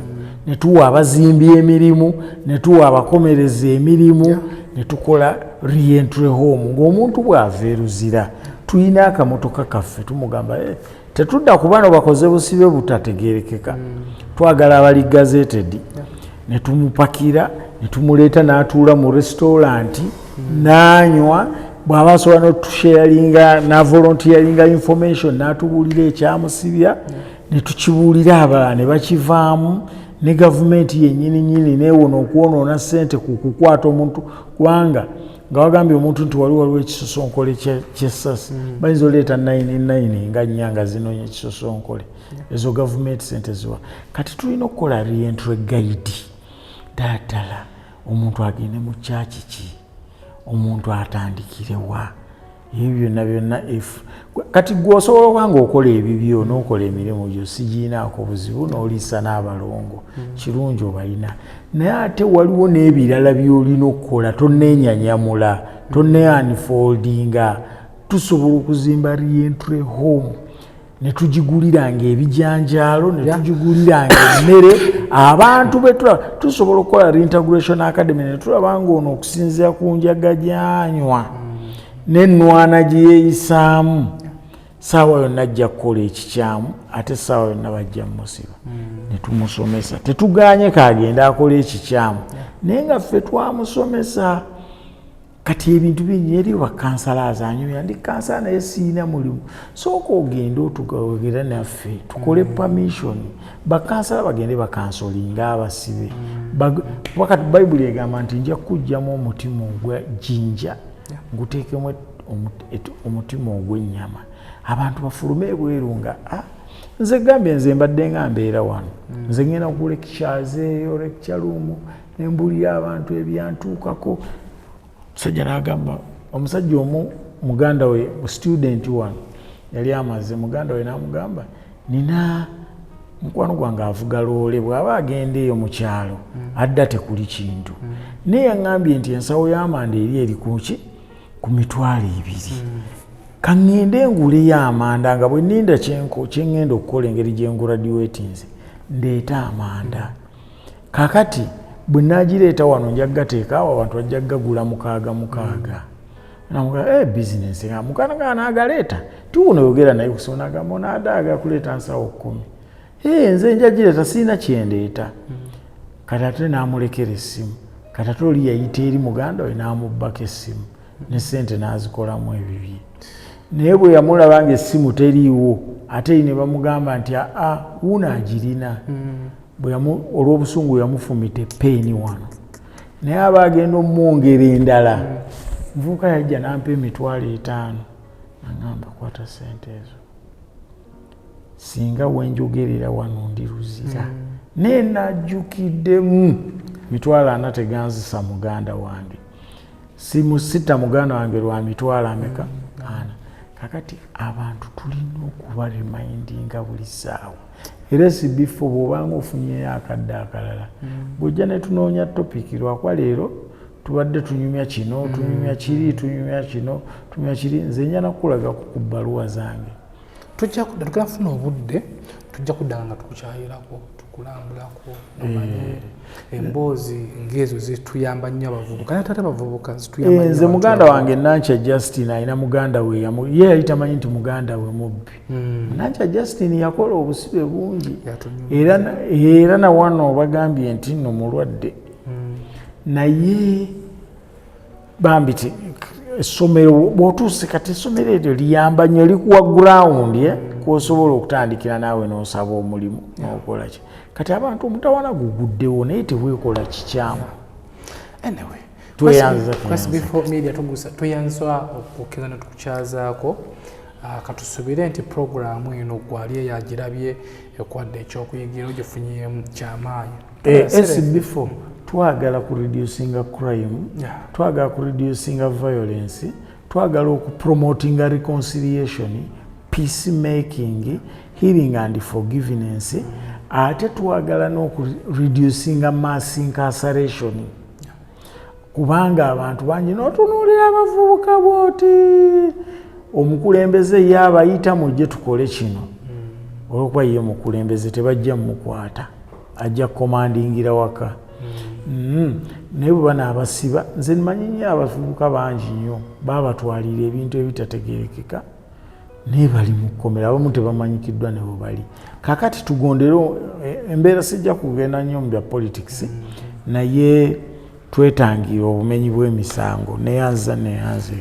ne tuwa abazimbi emirimu, ne tuwa abakomereza emirimu, ne tukola reentry home. Ng'omuntu bw'ava eruzira, tulina akamotoka kaffe tumugamba tetudda ku bano bakoze busibe butategerekeka, twagala abali gazetted, ne tumupakira, ne tumuleeta n'atuula mu restaurant, n'anywa, bw'aba asobola n'otusharinga na volunteeringa information, n'atubuulira ekyamusibya, ne tukibuulira abalala ne bakivaamu, ne gavumenti yennyini neewona okwonoona ssente ku kukwata omuntu, kubanga nga wagambye omuntu nti waliwo ekisosonkole ky'essasi, bayinza oleeta 99 nga nnyanga zinoonya ekisosonkole, ezo gavumenti ssente ziwa. Kati tulina okukola reentry guide, ddala omuntu agende mu kyaki ki, omuntu atandikirewa, ebyo byonna kati gwe osobola okuba ng'okola ebibyo n'okola emirimu gyo sigiinaako buzibu, n'oliisa n'abalongo, kirungi obalina. Naye ate waliwo n'ebirala by'olina okukola, tonnenyanyamula, tonneunfoldinga. Tusobola okuzimba reentry home ne tugiguliranga ebijanjaalo, ne tugiguliranga emmere, abantu tusobola okukola Reintegration Academy ne tulaba ng'ono okusinziira ku njaga gy'anywa n'ennwana gye yeeyisaamu, saawa yonna ajja kukola ekikyamu, ate saawa yonna bajja mmusiba, ne tumusomesa. Tetuganye kaagenda akola ekikyamu, naye nga ffe twamusomesa. kati ebintu bingi eri bakansalaza anyumya ndi kansala naye siina mulimu sooka ogende otugawegera naffe tukole permission bakansala bagende bakansolinga abasibe wakati bayibuli egamba nti nja kujjamu omutima ogw'ejjinja nguteekemu omutima ogw'ennyama abantu bafulume ebweru nga nze gambye nze mbadde nga mbeera wano nze ngenda ku lectures eyo lecture room ne mbulira abantu ebyantuukako musajja n'agamba omusajja omu muganda we student wano yali amaze muganda we n'amugamba nina mukwano gwange avuga loole bw'aba agenda eyo mu kyalo adda tekuli kintu naye yaŋŋambye nti ensawo y'amanda eri kuki ku $200 kaŋŋende nguleyo amanda nga bwe nninda kyeŋŋenda okukola engeri gye nguraduatinze ndeeta amanda kakati bwe naagireeta wano nja gateeka awo abantu bajja gagula mukaaga namuga bizinesi nga mukana nga naagaleeta tiwunoyogera naye kusona agamba onaadaaga kuleeta nsawo 10 nze nja gireeta siina kyendeeta kati ate n'amulekera essimu kati ate oli yayita eri muganda we n'amubbako essimu ne ssente n'azikolamu ebibye naye bwe yamulaba nga essimu teriiwo ate ne bamugamba nti wuuno agirina olw'obusungu yamufumita epeeni wano naye aba agenda omwongera endala nvuuka yajja nampa $50 nagamba kwata ssente ezo singa wenjogerera wano ndi luzira naye najjukiddemu $40 teganzisa muganda wange simusita muganda wange lwa $40 ameka kakati abantu tulina okuba remindinga buli ssaawa era SB4 bw'obanga ofunyeyo akadde akalala bw'ojja ne tunoonya topiki lwakwa leero tubadde tunyumya kino tunyumya kiri tunyumya kino tunyumya kiri nze njana kukulaga ku bbaluwa zange tujja funa obudde tujja kuddanga nga tukukyayirako tukulambulako emboozi ng'ezo zituyamba nnyo abavubuka naye ate abavubuka zituyamba nze muganda wange Nankya Justin alina muganda we ye yali tamanyi nti muganda we mubbi Nankya Justin yakola obusibe bungi era na wano bagambye nti nno mulwadde naye bambi ti essomero bw'otuuse kati essomero eryo liyamba nnyo likuwa ground kw'osobola okutandikira naawe n'osaba omulimu n'okola ki kati abantu omutawana guguddewo naye teweekola kikyamu anyway tweyanza SB4 Media Tuggussa tweyanza okukkiriza ne tukukyazaako katusubire nti programu eno gwali eyagirabye ekwadde ekyokuyigira ogifunyemu kyamaanyi SB4 twagala ku reducinga crime twagala ku reducinga violence twagala okupromotinga reconciliation peacemaking healing and forgiveness ate twagala n'okureducinga mass incarceration kubanga abantu bangi n'otunuulira abavubuka bwoti omukulembeze ye abayita mujje tukole kino olwokuba ye mukulembeze tebajja mumukwata ajja komandingira waka naye bwe banaabasiba nze mmanyi nnyo abavubuka bangi nnyo baabatwalira ebintu ebitategerekeka naye bali mu kkomera abamu tebamanyikiddwa ne bwe bali kakati tugondere embeera sijja kugenda nnyo mu bya politics naye twetangira obumenyi bw'emisango neyanza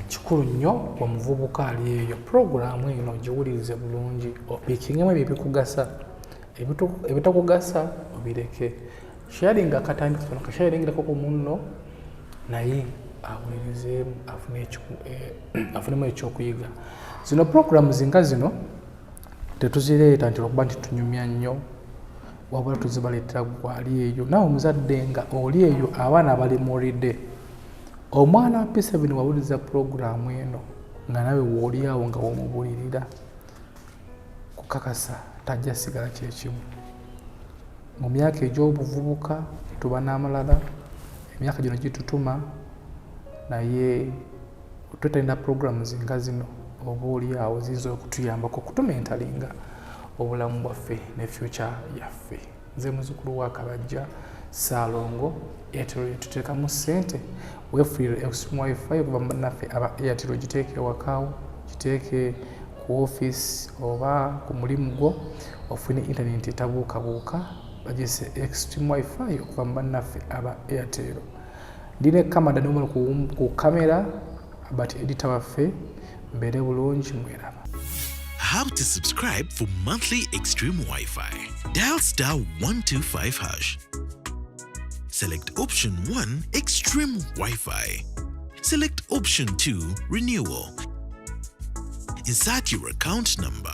kikulu nnyo omuvubuka ali eyo puroguramu eno giwulirize bulungi opiikingemu ebyo ebikugasa ebitakugasa obireke sharinga katandika katono kasharingirako ku munno naye awulirizeemu afunemu ekyokuyiga zino puroguramu zinga zino tetuzireeta nti lwakuba nti tunyumya nnyo wabula tuzibaleetera gwali eyo nawe omuzadde nga oli eyo abaana balemuulidde omwana wa P7 wawuliriza puroguramu eno nga nawe wooli awo nga womubulirira kukakasa tajja sigala kyekimu mu myaka egy'obuvubuka tuba n'amalala emyaka gino gitutuma naye twetalina puroguramu zinga zino oba oli awo ziyinza okutuyambako okutumentalinga obulamu bwaffe ne future yaffe nze muzukulu wa Kabajja Saalongo Airtel tuteekamu ssente weefuire extreme wifi okuva mu bannaffe aba Airtel giteeke ewakaawo giteeke ku office oba ku mulimu gwo ofune internet etabuukabuuka bagise extreme wifi okuva mu bannaffe aba Airtel ndine kamera nomwe ku kamera but editor waffe mbere bulungi mweraba. How to subscribe for monthly Extreme Wi-Fi. Dial *125#. Select option 1, Extreme Wi-Fi. Select option 2, Renewal. Insert your account number.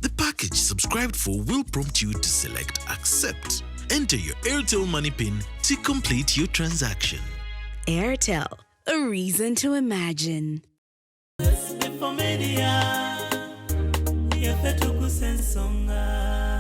The package subscribed for will prompt you to select Accept. Enter your Airtel money PIN to complete your transaction. Airtel, a reason to imagine. SB4 Media, Tuggussa Enssonga.